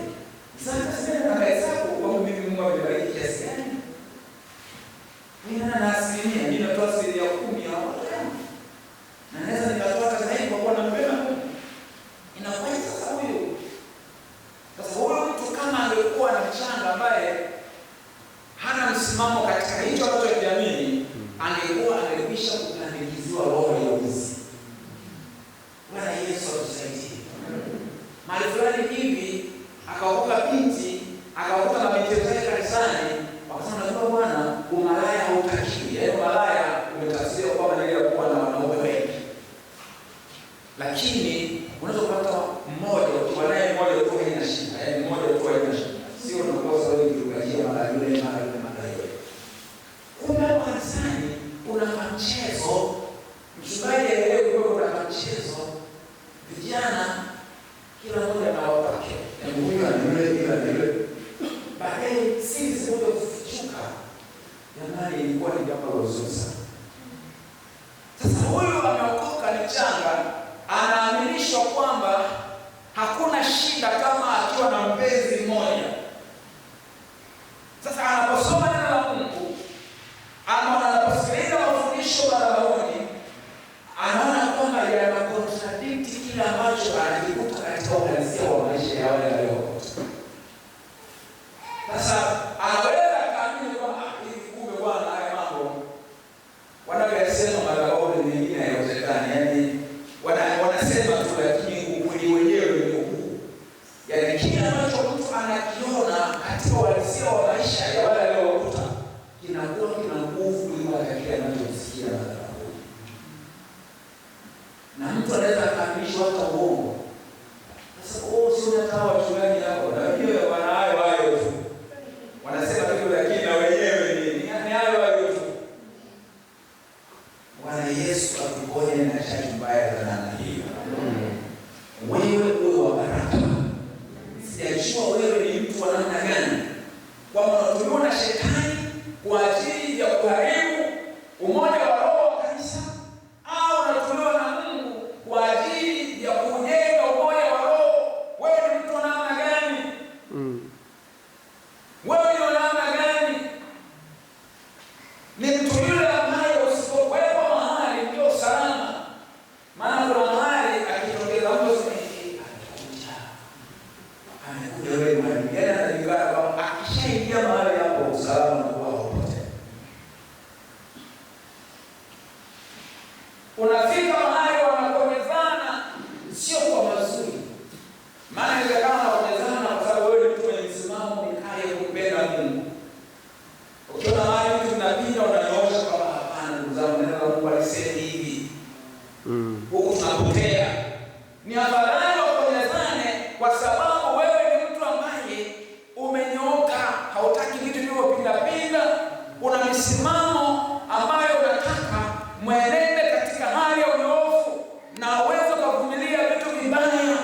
Sasa na hesabu kwa mimi Mungu amebariki kiasi gani? Mimi na asilimia mimi natoa asilimia 10 ya watu. Na naweza nikatoa hata zaidi kwa kuwa nampenda Mungu. Inakuwa sasa huyo. Sasa huyo mtu kama angekuwa na mchanga ambaye hana msimamo katika hicho anachokiamini, angekwisha kupandikiziwa roho ya wizi. Bwana Yesu atusaidie. Mahali fulani hivi akaokoka binti, akaokoka na binti zake kanisani, wakasema najua Bwana umalaya hautakiwi. Yaani umalaya umetafsiriwa kwamba ni ile kuwa na wanaume wengi. Lakini unaweza kupata mmoja ukiwa naye mmoja tu haina shida. Yaani mmoja tu haina shida. Sio unakosa wewe ukikujia mara yule. Kuna kanisani kuna mchezo. Mchungaji leo kuna mchezo. Vijana kila mmoja na wapake. Na huyu anile. Baadaye sisi wote kufichuka. Jamani ilikuwa ni jambo la uzuri sana. Sasa huyu ameokoka ni changa, anaaminishwa kwamba hakuna shida kama akiwa na mpenzi mmoja. Sasa anaposoma neno la Mungu, ama anaposikiliza mafundisho madhabahuni, anaona kwamba yanakontradikti kile ambacho anakikuta katika uhalisia wa maisha ya wale waliookoka. Sasa anaweza kaamini kwamba hivi kumbe Bwana haya mambo wanavyosema madhabahuni mengine hayawezekani. Yaani wanasema tu lakini ukweli wenyewe ni huu. Yaani kile ambacho mtu anakiona katika uhalisia wa maisha ya wale waliookoka kinakuwa kina nguvu kuliko kile anachosikia madhabahuni. Na mtu anaweza akaamishwa hata uongo. Sasa sio hata wachungaji hapo. Na hiyo wanayo tu. Wanasema tu lakini na wenyewe ni hayo tu. Bwana Yesu akuponye na shari mbaya za namna hiyo. Wewe uwe wa baraka. Sijajua wewe ni mtu wa namna gani. Kwamba unatumiwa na shetani kwa ajili ya kuharibu umoja wa roho wa kanisa, au unatumiwa na Mungu kwa ajili ya kujenga umoja wa roho. Wewe ni mtu wa namna gani? Wewe ni wa namna gani? Ni mtu yule ambaye usipokuwepo mahali ndio salama. Maana kuna mahali akitokeza mtu amekuja wewe mahali. Yaani anajulikana kwamba akishaingia mahali hapo usalama unakuwa haupote. Unafika mahali wanakonyezana sio kwa mazuri. Maana ile kama wanakonyezana kwa sababu wewe ni mtu mwenye msimamo mkali kumpenda Mungu. Ukiona mahali mtu unapinda unanyoosha kama hapana ndugu zangu neno la Mungu alisema hivi. Huko tunapotea. Ni afadhali wakonyezane kwa sababu wewe ni mtu ambaye umenyooka, hautaki vitu vilivyopinda, una misimamo ambayo unataka mwenende katika hali ya unyoofu na uwezo kuvumilia vitu vibaya.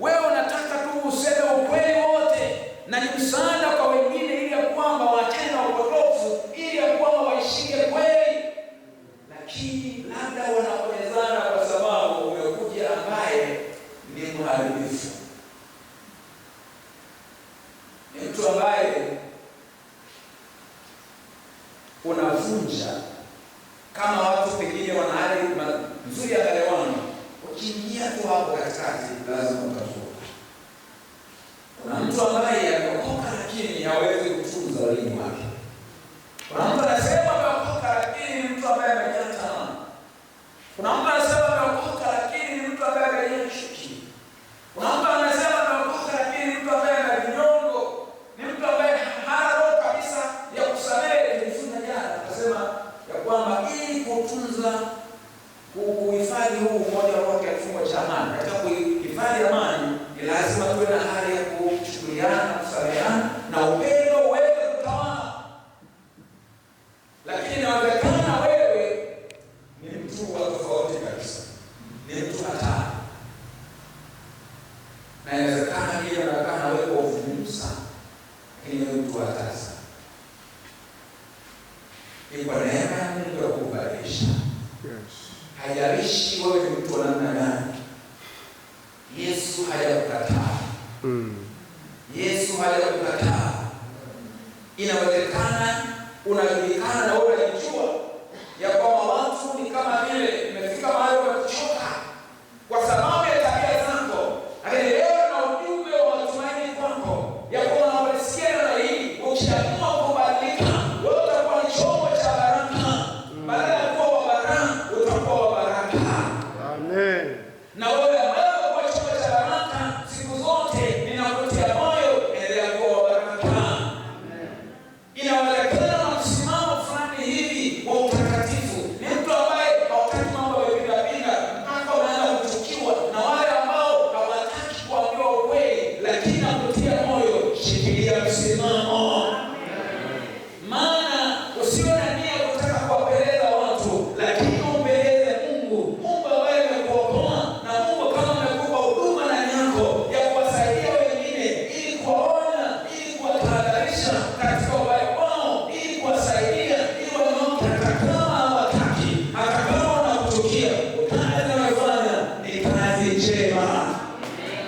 Wewe unataka tu useme ukweli wote na ni msaada kwa wengine ili ya kwamba waachane na upotofu, ili ya kwamba waishike kweli. Lakini labda wanapozana kwa sababu umekuja ambaye ni mharibifu. Ni mtu ambaye unavunja kama watu pengine wana hali nzuri ya elewano. Ukiingia tu hapo katikati lazima utavuka. Kuna mtu ambaye ameokoka lakini hawezi kutunza ulimi wake. Kuna mtu anasema ameokoka lakini ni mtu ambaye amejaa tamaa. Kuna mtu anasema ameokoka lakini ni mtu ambaye amejaa chuki. Kuna mtu anasema ameokoka lakini ni mtu ambaye ana vinyongo. Ni mtu ambaye hana roho kabisa ya kusamehe. Tulifunza jana akasema ya kwamba ili kutunza kuhifadhi huu umoja wa kifungo cha amani, katika kuhifadhi amani ni lazima tuwe na hali ya kuchukuliana, kusameheana na upendo uweze kutawala. Lakini inawezekana wewe ni mtu wa tofauti kabisa, ni mtu hatari, na inawezekana hiyo inaonekana wewe kwa uvumilivu sana, lakini wewe mtu hatari sana. Ni kwa neema ya Mungu ya kubadilisha Hajalishi wewe ni mtu wa namna gani, Yesu hajakukataa. Yesu hajakukataa. Inawezekana unajulikana na wewe unajua ya kwamba watu ni kama vile umefika mahali umechoka kwa sababu ya tabia zako, lakini leo na ujumbe wa matumaini kwako ya kwamba unasikia neno hili, ukiamua kubadilika, wewe utakuwa ni chombo cha baraka. Badala ya kuwa wa baraka, utakuwa wa baraka. Amen. Na wewe ambaye unakuwa chombo cha baraka siku zote, ninakutia moyo, endelea kuwa wa baraka. Amen. Inawezekana na msimamo fulani hivi wa utakatifu, ni mtu ambaye hawataki mambo ya pinga mpaka unaanza kuchukiwa na wale ambao hawataki kuambiwa ukweli, lakini nakutia moyo, shikilia msimamo. Maana usiwe na nia ya kutaka kuwapeleza watu, lakini umpeleze Mungu. Mungu ambaye amekuokoa na Mungu kama amekupa huduma ndani yako ya kuwasaidia wengine, ili kuwaona, ili kuwatahadharisha katika ubaya wao, ili kuwasaidia, ili wanyooke, hata kama hawataki, hata kama wanakuchukia. Kazi unayofanya ni kazi njema.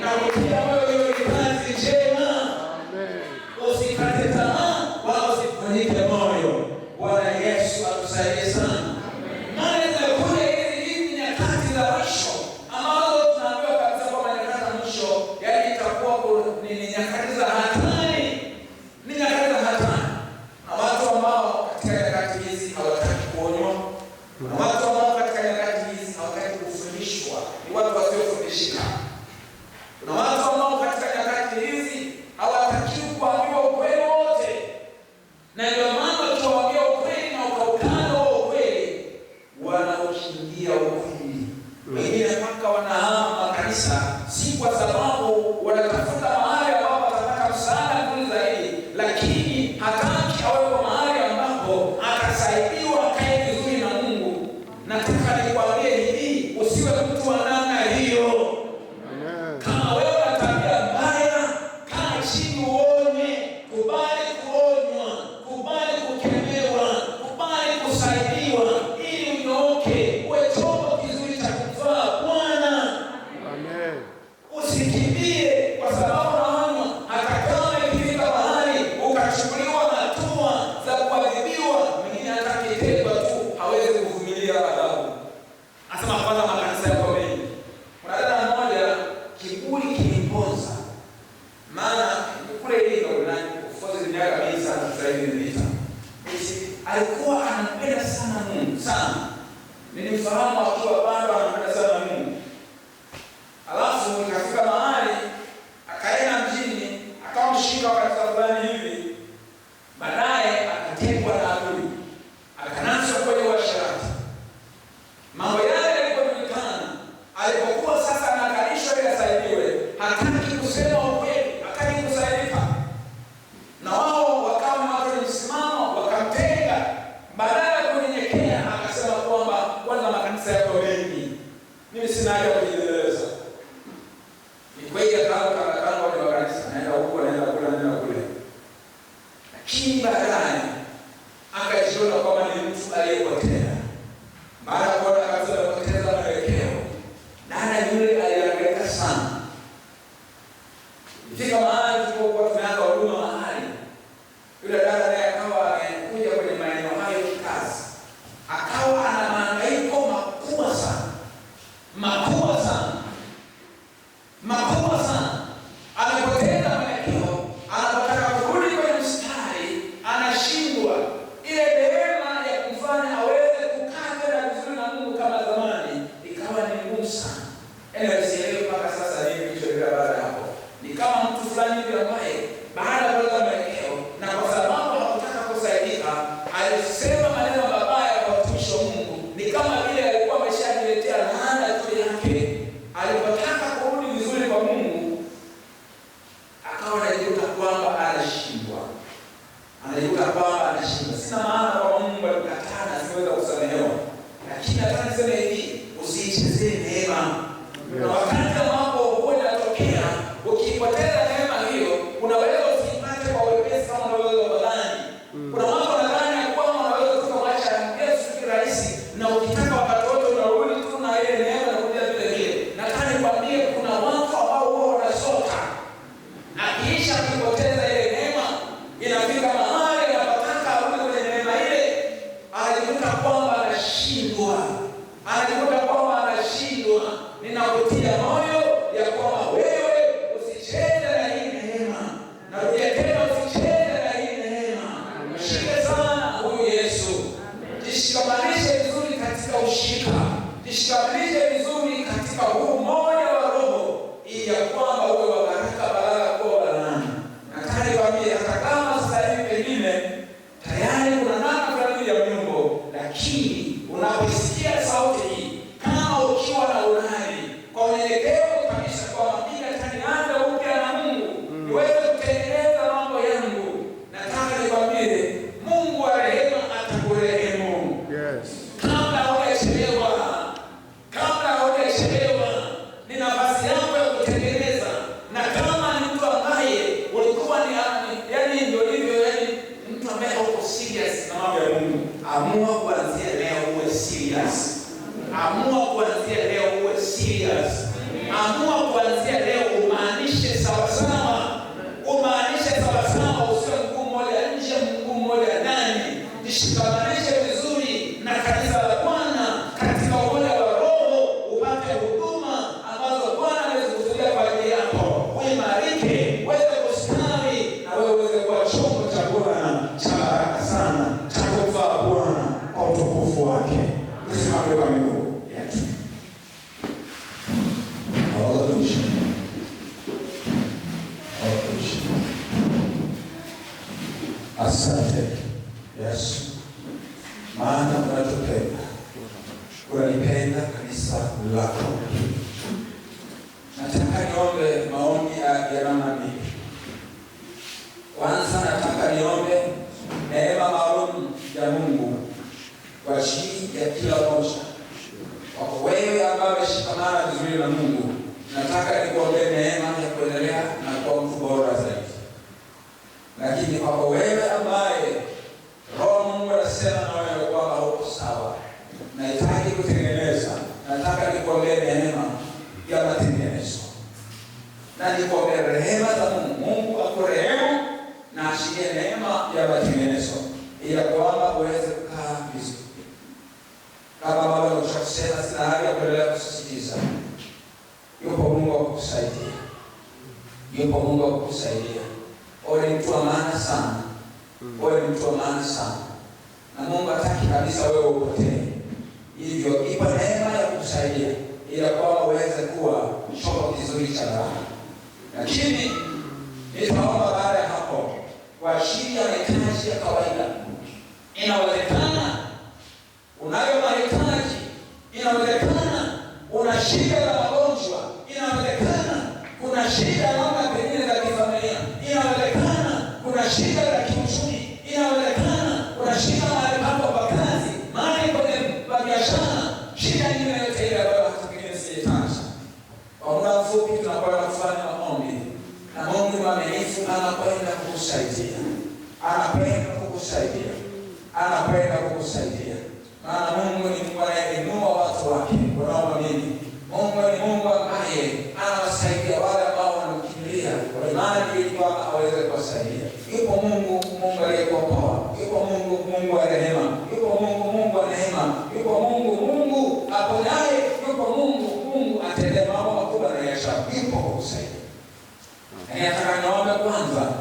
Na kutia moyo, hiyo ni kazi njema. Usikate tamaa wala usifunike moyo. Bwana Yesu atusaidie sana. Maana zinakuja hizi nyakati za mwisho ambazo tunaambiwa kabisa kwamba nyakati za mwisho, yaani itakuwa ni nyakati za hatari. Ni nyakati za hatari. Na watu ambao katika nyakati hizi hawataki kuonywa. Na watu ambao katika nyakati hizi hawataki kufundishwa. Ni watu wasiofundishika. Na watu ambao katika nyakati hizi hawataki kuambiwa ukweli wote. Na ndio maana tuwaambia ukweli na ukaukana wa ukweli, wanaokimbia ukweli. Wengine mpaka wanahama makanisa, si kwa sababu wanatafuta mahali ambapo watapata msaada mzuri zaidi, lakini hataki awepo mahali ambapo atasaidiwa akae vizuri na Mungu. Nataka nikwambie hivi, usiwe mtu wa namna hiyo. Kama wewe una tabia mbaya, kaa chini uone, kubali kuonywa, kubali kukemewa, kubali kusaidiwa, ili unyooke, uwe chombo kizuri cha kufaa Bwana. Amen. Usikimbie kwa sababu unaonywa, hata kama ikifika mahali ukachukuliwa hatua za kuadhibiwa. Mwingine hata kitendwa tu hawezi kuvumilia adhabu. Asema kwanza makanisa yako mengi. Kuna dada mmoja kiburi kilimponza. Maana kule ile ndani kufuaza miaka mingi sana sasa hivi nilita. Alikuwa anampenda sana Mungu sana. Nilimfahamu akiwa bado anampenda sana Mungu. Alafu ikafika mahali akaenda mjini, akawa mshirika wa kanisa fulani hivi. Baadaye akatekwa na adui. Akanaswa kwenye uasherati. Mambo yale yalipojulikana, alipokuwa sasa anakalishwa ili asaidiwe, hataki kusema ukweli, hataki kusaidika. Na wao wakawa na watu wenye msimamo, wakamtenga. Badala ya kunyenyekea, akasema kwamba kwanza makanisa yako mengi, mimi sina haja kujieleza. Ni kweli akawa kama ni makanisa, naenda huko, naenda kule, naenda kule. Lakini baadaye akajiona kwamba ni mtu aliyepotea. Baada ya kuona kabisa amepoteza mwelekeo, dada yule alihangaika sana. Ifika mahali tulipokuwa tumeanza huduma mahali, yule dada naye akawa amekuja kwenye maeneo hayo kikazi. Akawa ana mahangaiko makubwa sana. Makubwa sana. Makubwa sana. Amepoteza mwelekeo, anapotaka kurudi kwenye mstari, anashindwa. Ile neema ya kumfanya aweze kukaa tena vizuri na Mungu kama zamani ikawa ni ngumu sana. Sielewi mpaka sasa nini kilichotokea baada hapo. Ni kama mtu fulani hivi ambaye baada ya kupata mwelekeo na kwa sababu hakutaka kusaidika, alisema maneno mabaya kwa watumishi wa Mungu. Ni kama vile alikuwa ameshajiletea laana juu yake. Alipotaka kurudi vizuri kwa Mungu, akawa anajikuta kwamba anashindwa. Anajikuta kwamba anashindwa. Sina maana kwa Mungu alikataa na siweza kusamehewa. Lakini nataka niseme hivi, usiichezee neema. Na wakati ambapo uone atokea, ukipoteza neema hiyo, unaweza usipate kwa wepesi kama unaweza badani. Kuna watu wanadhani kwamba wanaweza kumwacha Yesu kirahisi, na ukitaka wakati katika ushirika. Jishikamanishe vizuri katika huu moja wa Roho, ili ya kwamba uwe wa baraka badala ya kuwa wa laana. Nataka niwaambie, hata kama sasa hivi pengine tayari kuna namna fulani ya Mungu, lakini unaposikia sauti hii, kama ukiwa na urari kwa unyenyekevu kabisa, kwa mapina tanianza upya na Mungu niweze kutengeneza mambo yangu, nataka niwaambie, Mungu wa rehema atakurehemu. Yes. Kabla hujachelewa, ni nafasi yako ya kutengeneza. Na kama ni mtu ambaye ulikuwa ni yani ndio hivyo, yani mtu ambaye uko serious na mambo ya Mungu, amua kuanzia leo uwe serious. Amua kuanzia leo uwe serious. Amua kuanzia leo umaanishe sawa sawa. Umaanishe sawa sawa, usiwe mguu mmoja nje mguu mmoja ndani. Jishikamanishe vizuri na kanisa la Bwana katika umoja wa Roho, upate huduma ambazo Bwana amezikusudia kwa ajili yako. Uimarike, uweze kustawi, na wewe uweze kuwa chombo cha Bwana cha baraka sana, cha kumfaa Bwana kwa utukufu wake. Tusimame kwa miguu yetu. Hallelujah. Hallelujah. Asante Yesu, maana unatupenda, unalipenda kanisa lako. Nataka niombe maombi ya namna mbili. Kwanza nataka niombe neema maalum ya Mungu kwa ajili ya kila mmoja. Kwa wewe ambaye umeshikamana vizuri na Mungu, nataka nikuombe neema ya kuendelea na kuwa mtu bora zaidi. Lakini kwa wewe ambaye Roho Mungu anasema na wewe kwamba uko sawa, nahitaji kutengeneza, nataka nikuombe neema ya matengenezo. Na nikuombe rehema za Mungu. Mungu akurehemu na ashirie neema ya matengenezo, ili kwamba uweze kukaa vizuri. Kama baba nimeshakusema, sina haja ya kuendelea kusisitiza. Yupo Mungu wa kukusaidia. Yupo Mungu wa kukusaidia. Wewe ni mtu wa maana sana. Wewe ni mtu wa maana sana. Na Mungu hataki kabisa wewe upotee. Hivyo ipa neema ya kukusaidia, ili kwamba uweze kuwa chombo kizuri cha baraka. Lakini nitaomba baada ya hapo kwa ajili ya mahitaji ya kawaida. Inawezekana unayo mahitaji, inawezekana una shida la magonjwa, inawezekana kuna shida labda pengine za kifamilia, inawezekana kuna shida za kiuchumi, inawezekana kuna shida mahali pako pa kazi, mahali pa biashara, shida nyingine yote ile ambayo hata pengine sijetaja. Kwa muda mfupi tunakwenda kufanya maombi, na Mungu mwaminifu anakwenda kukusaidia. Anakwenda kukusaidia. Anakwenda kukusaidia. Maana Mungu ni Mungu anayeinua watu wake wanaomwamini. Mungu ni Mungu ambaye anawasaidia wale ambao wanamkimbilia kwa imani, ili kwamba aweze kuwasaidia. Yupo Mungu aliyekuokoa. Yupo Mungu wa rehema. Yupo Mungu wa neema. Yupo Mungu aponyaye. Yupo Mungu atende mambo makubwa na ya ajabu. Yupo kukusaidia. Nataka niombe kwanza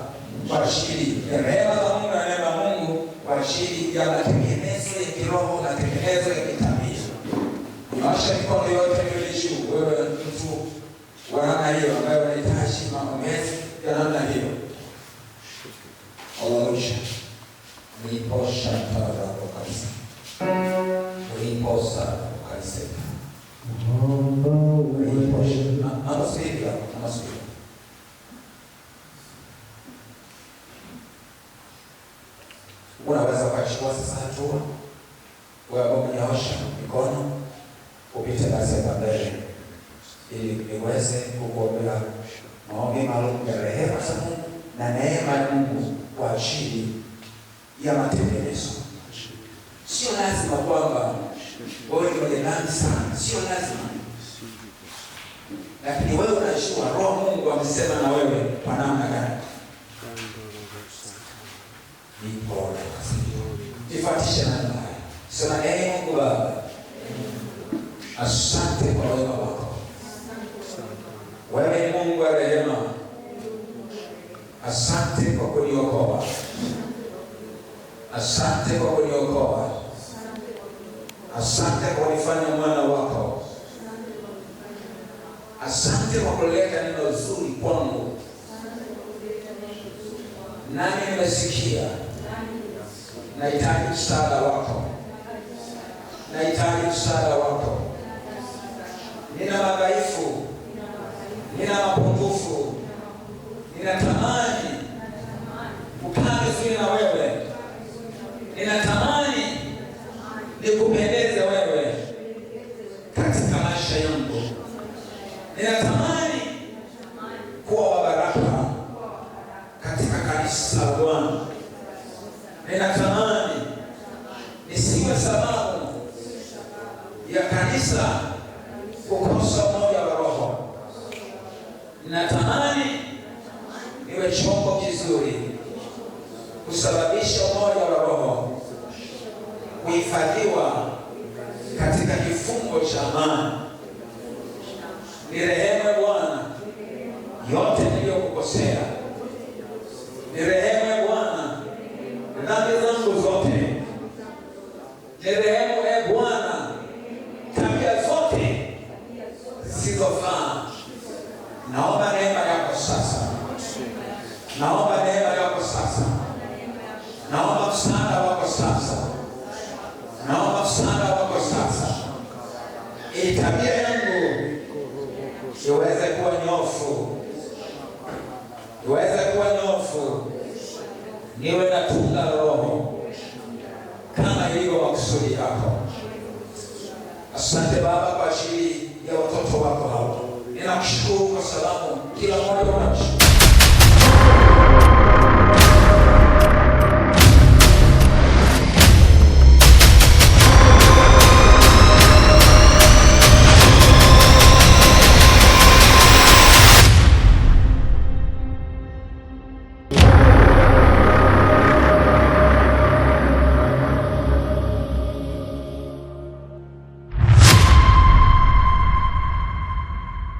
kwa ajili ya rehema za Mungu na neema ya Mungu, kwa ajili ya matengenezo ya kiroho na matengenezo ya kitabia. Nyosha mikono yote miwili juu, wewe mtu wa namna hiyo ambaye unahitaji maombezi ya namna hiyo. Hallelujah. Uliposha tada kwa kanisa. Uliposa kwa kanisa. Uliposha. Anasikia. Unaweza kuchukua sasa hatua, wewe unyoosha mikono upite basi kwa mbele, ili niweze kukuombea maombi maalum ya rehema za Mungu na neema ya Mungu kwa ajili ya matengenezo. Sio lazima kwamba wewe ni mwenye dhambi sana, sio lazima. Lakini wewe unajua Roho Mungu amesema na wewe kwa namna gani. Ifuatishe na haya. Sema Mungu Baba, asante kwa wema wako. Wewe ni Mungu wa rehema. Asante kwa kuniokoa. Asante kwa kuniokoa. Asante Asante kwa kunifanya mwana wako. Asante kwa kuleta neno zuri kwangu. Nami nimesikia. Nahitaji msaada wako. Nahitaji msaada wako. Nina madhaifu. Nina mapungufu. Ninatamani kukaa vizuri na wewe. Ninatamani nikupendeze wewe katika maisha yangu. Ninatamani kuwa wa baraka katika kanisa la Bwana. Ninatamani nisiwe sababu ya kanisa kukosa umoja wa roho. Ninatamani niwe chombo kizuri kusababisha umoja wa roho kuhifadhiwa katika kifungo cha amani. Nirehemu Bwana yote niliyokukosea. Nirehemu Bwana dhambi zangu zote. Nirehemu Bwana tabia zote zisizofaa. Naomba neema yako sasa. Naomba neema yako sasa. Naomba msaada wako sasa. Naomba msaada wako sasa. Ili tabia yangu iweze kuwa nyofu. Iweze kuwa nyofu. Niwe na tunda la Roho kama ilivyo makusudi yako. Asante Baba kwa ajili ya watoto wako hao. Ninakushukuru kwa sababu kila mmoja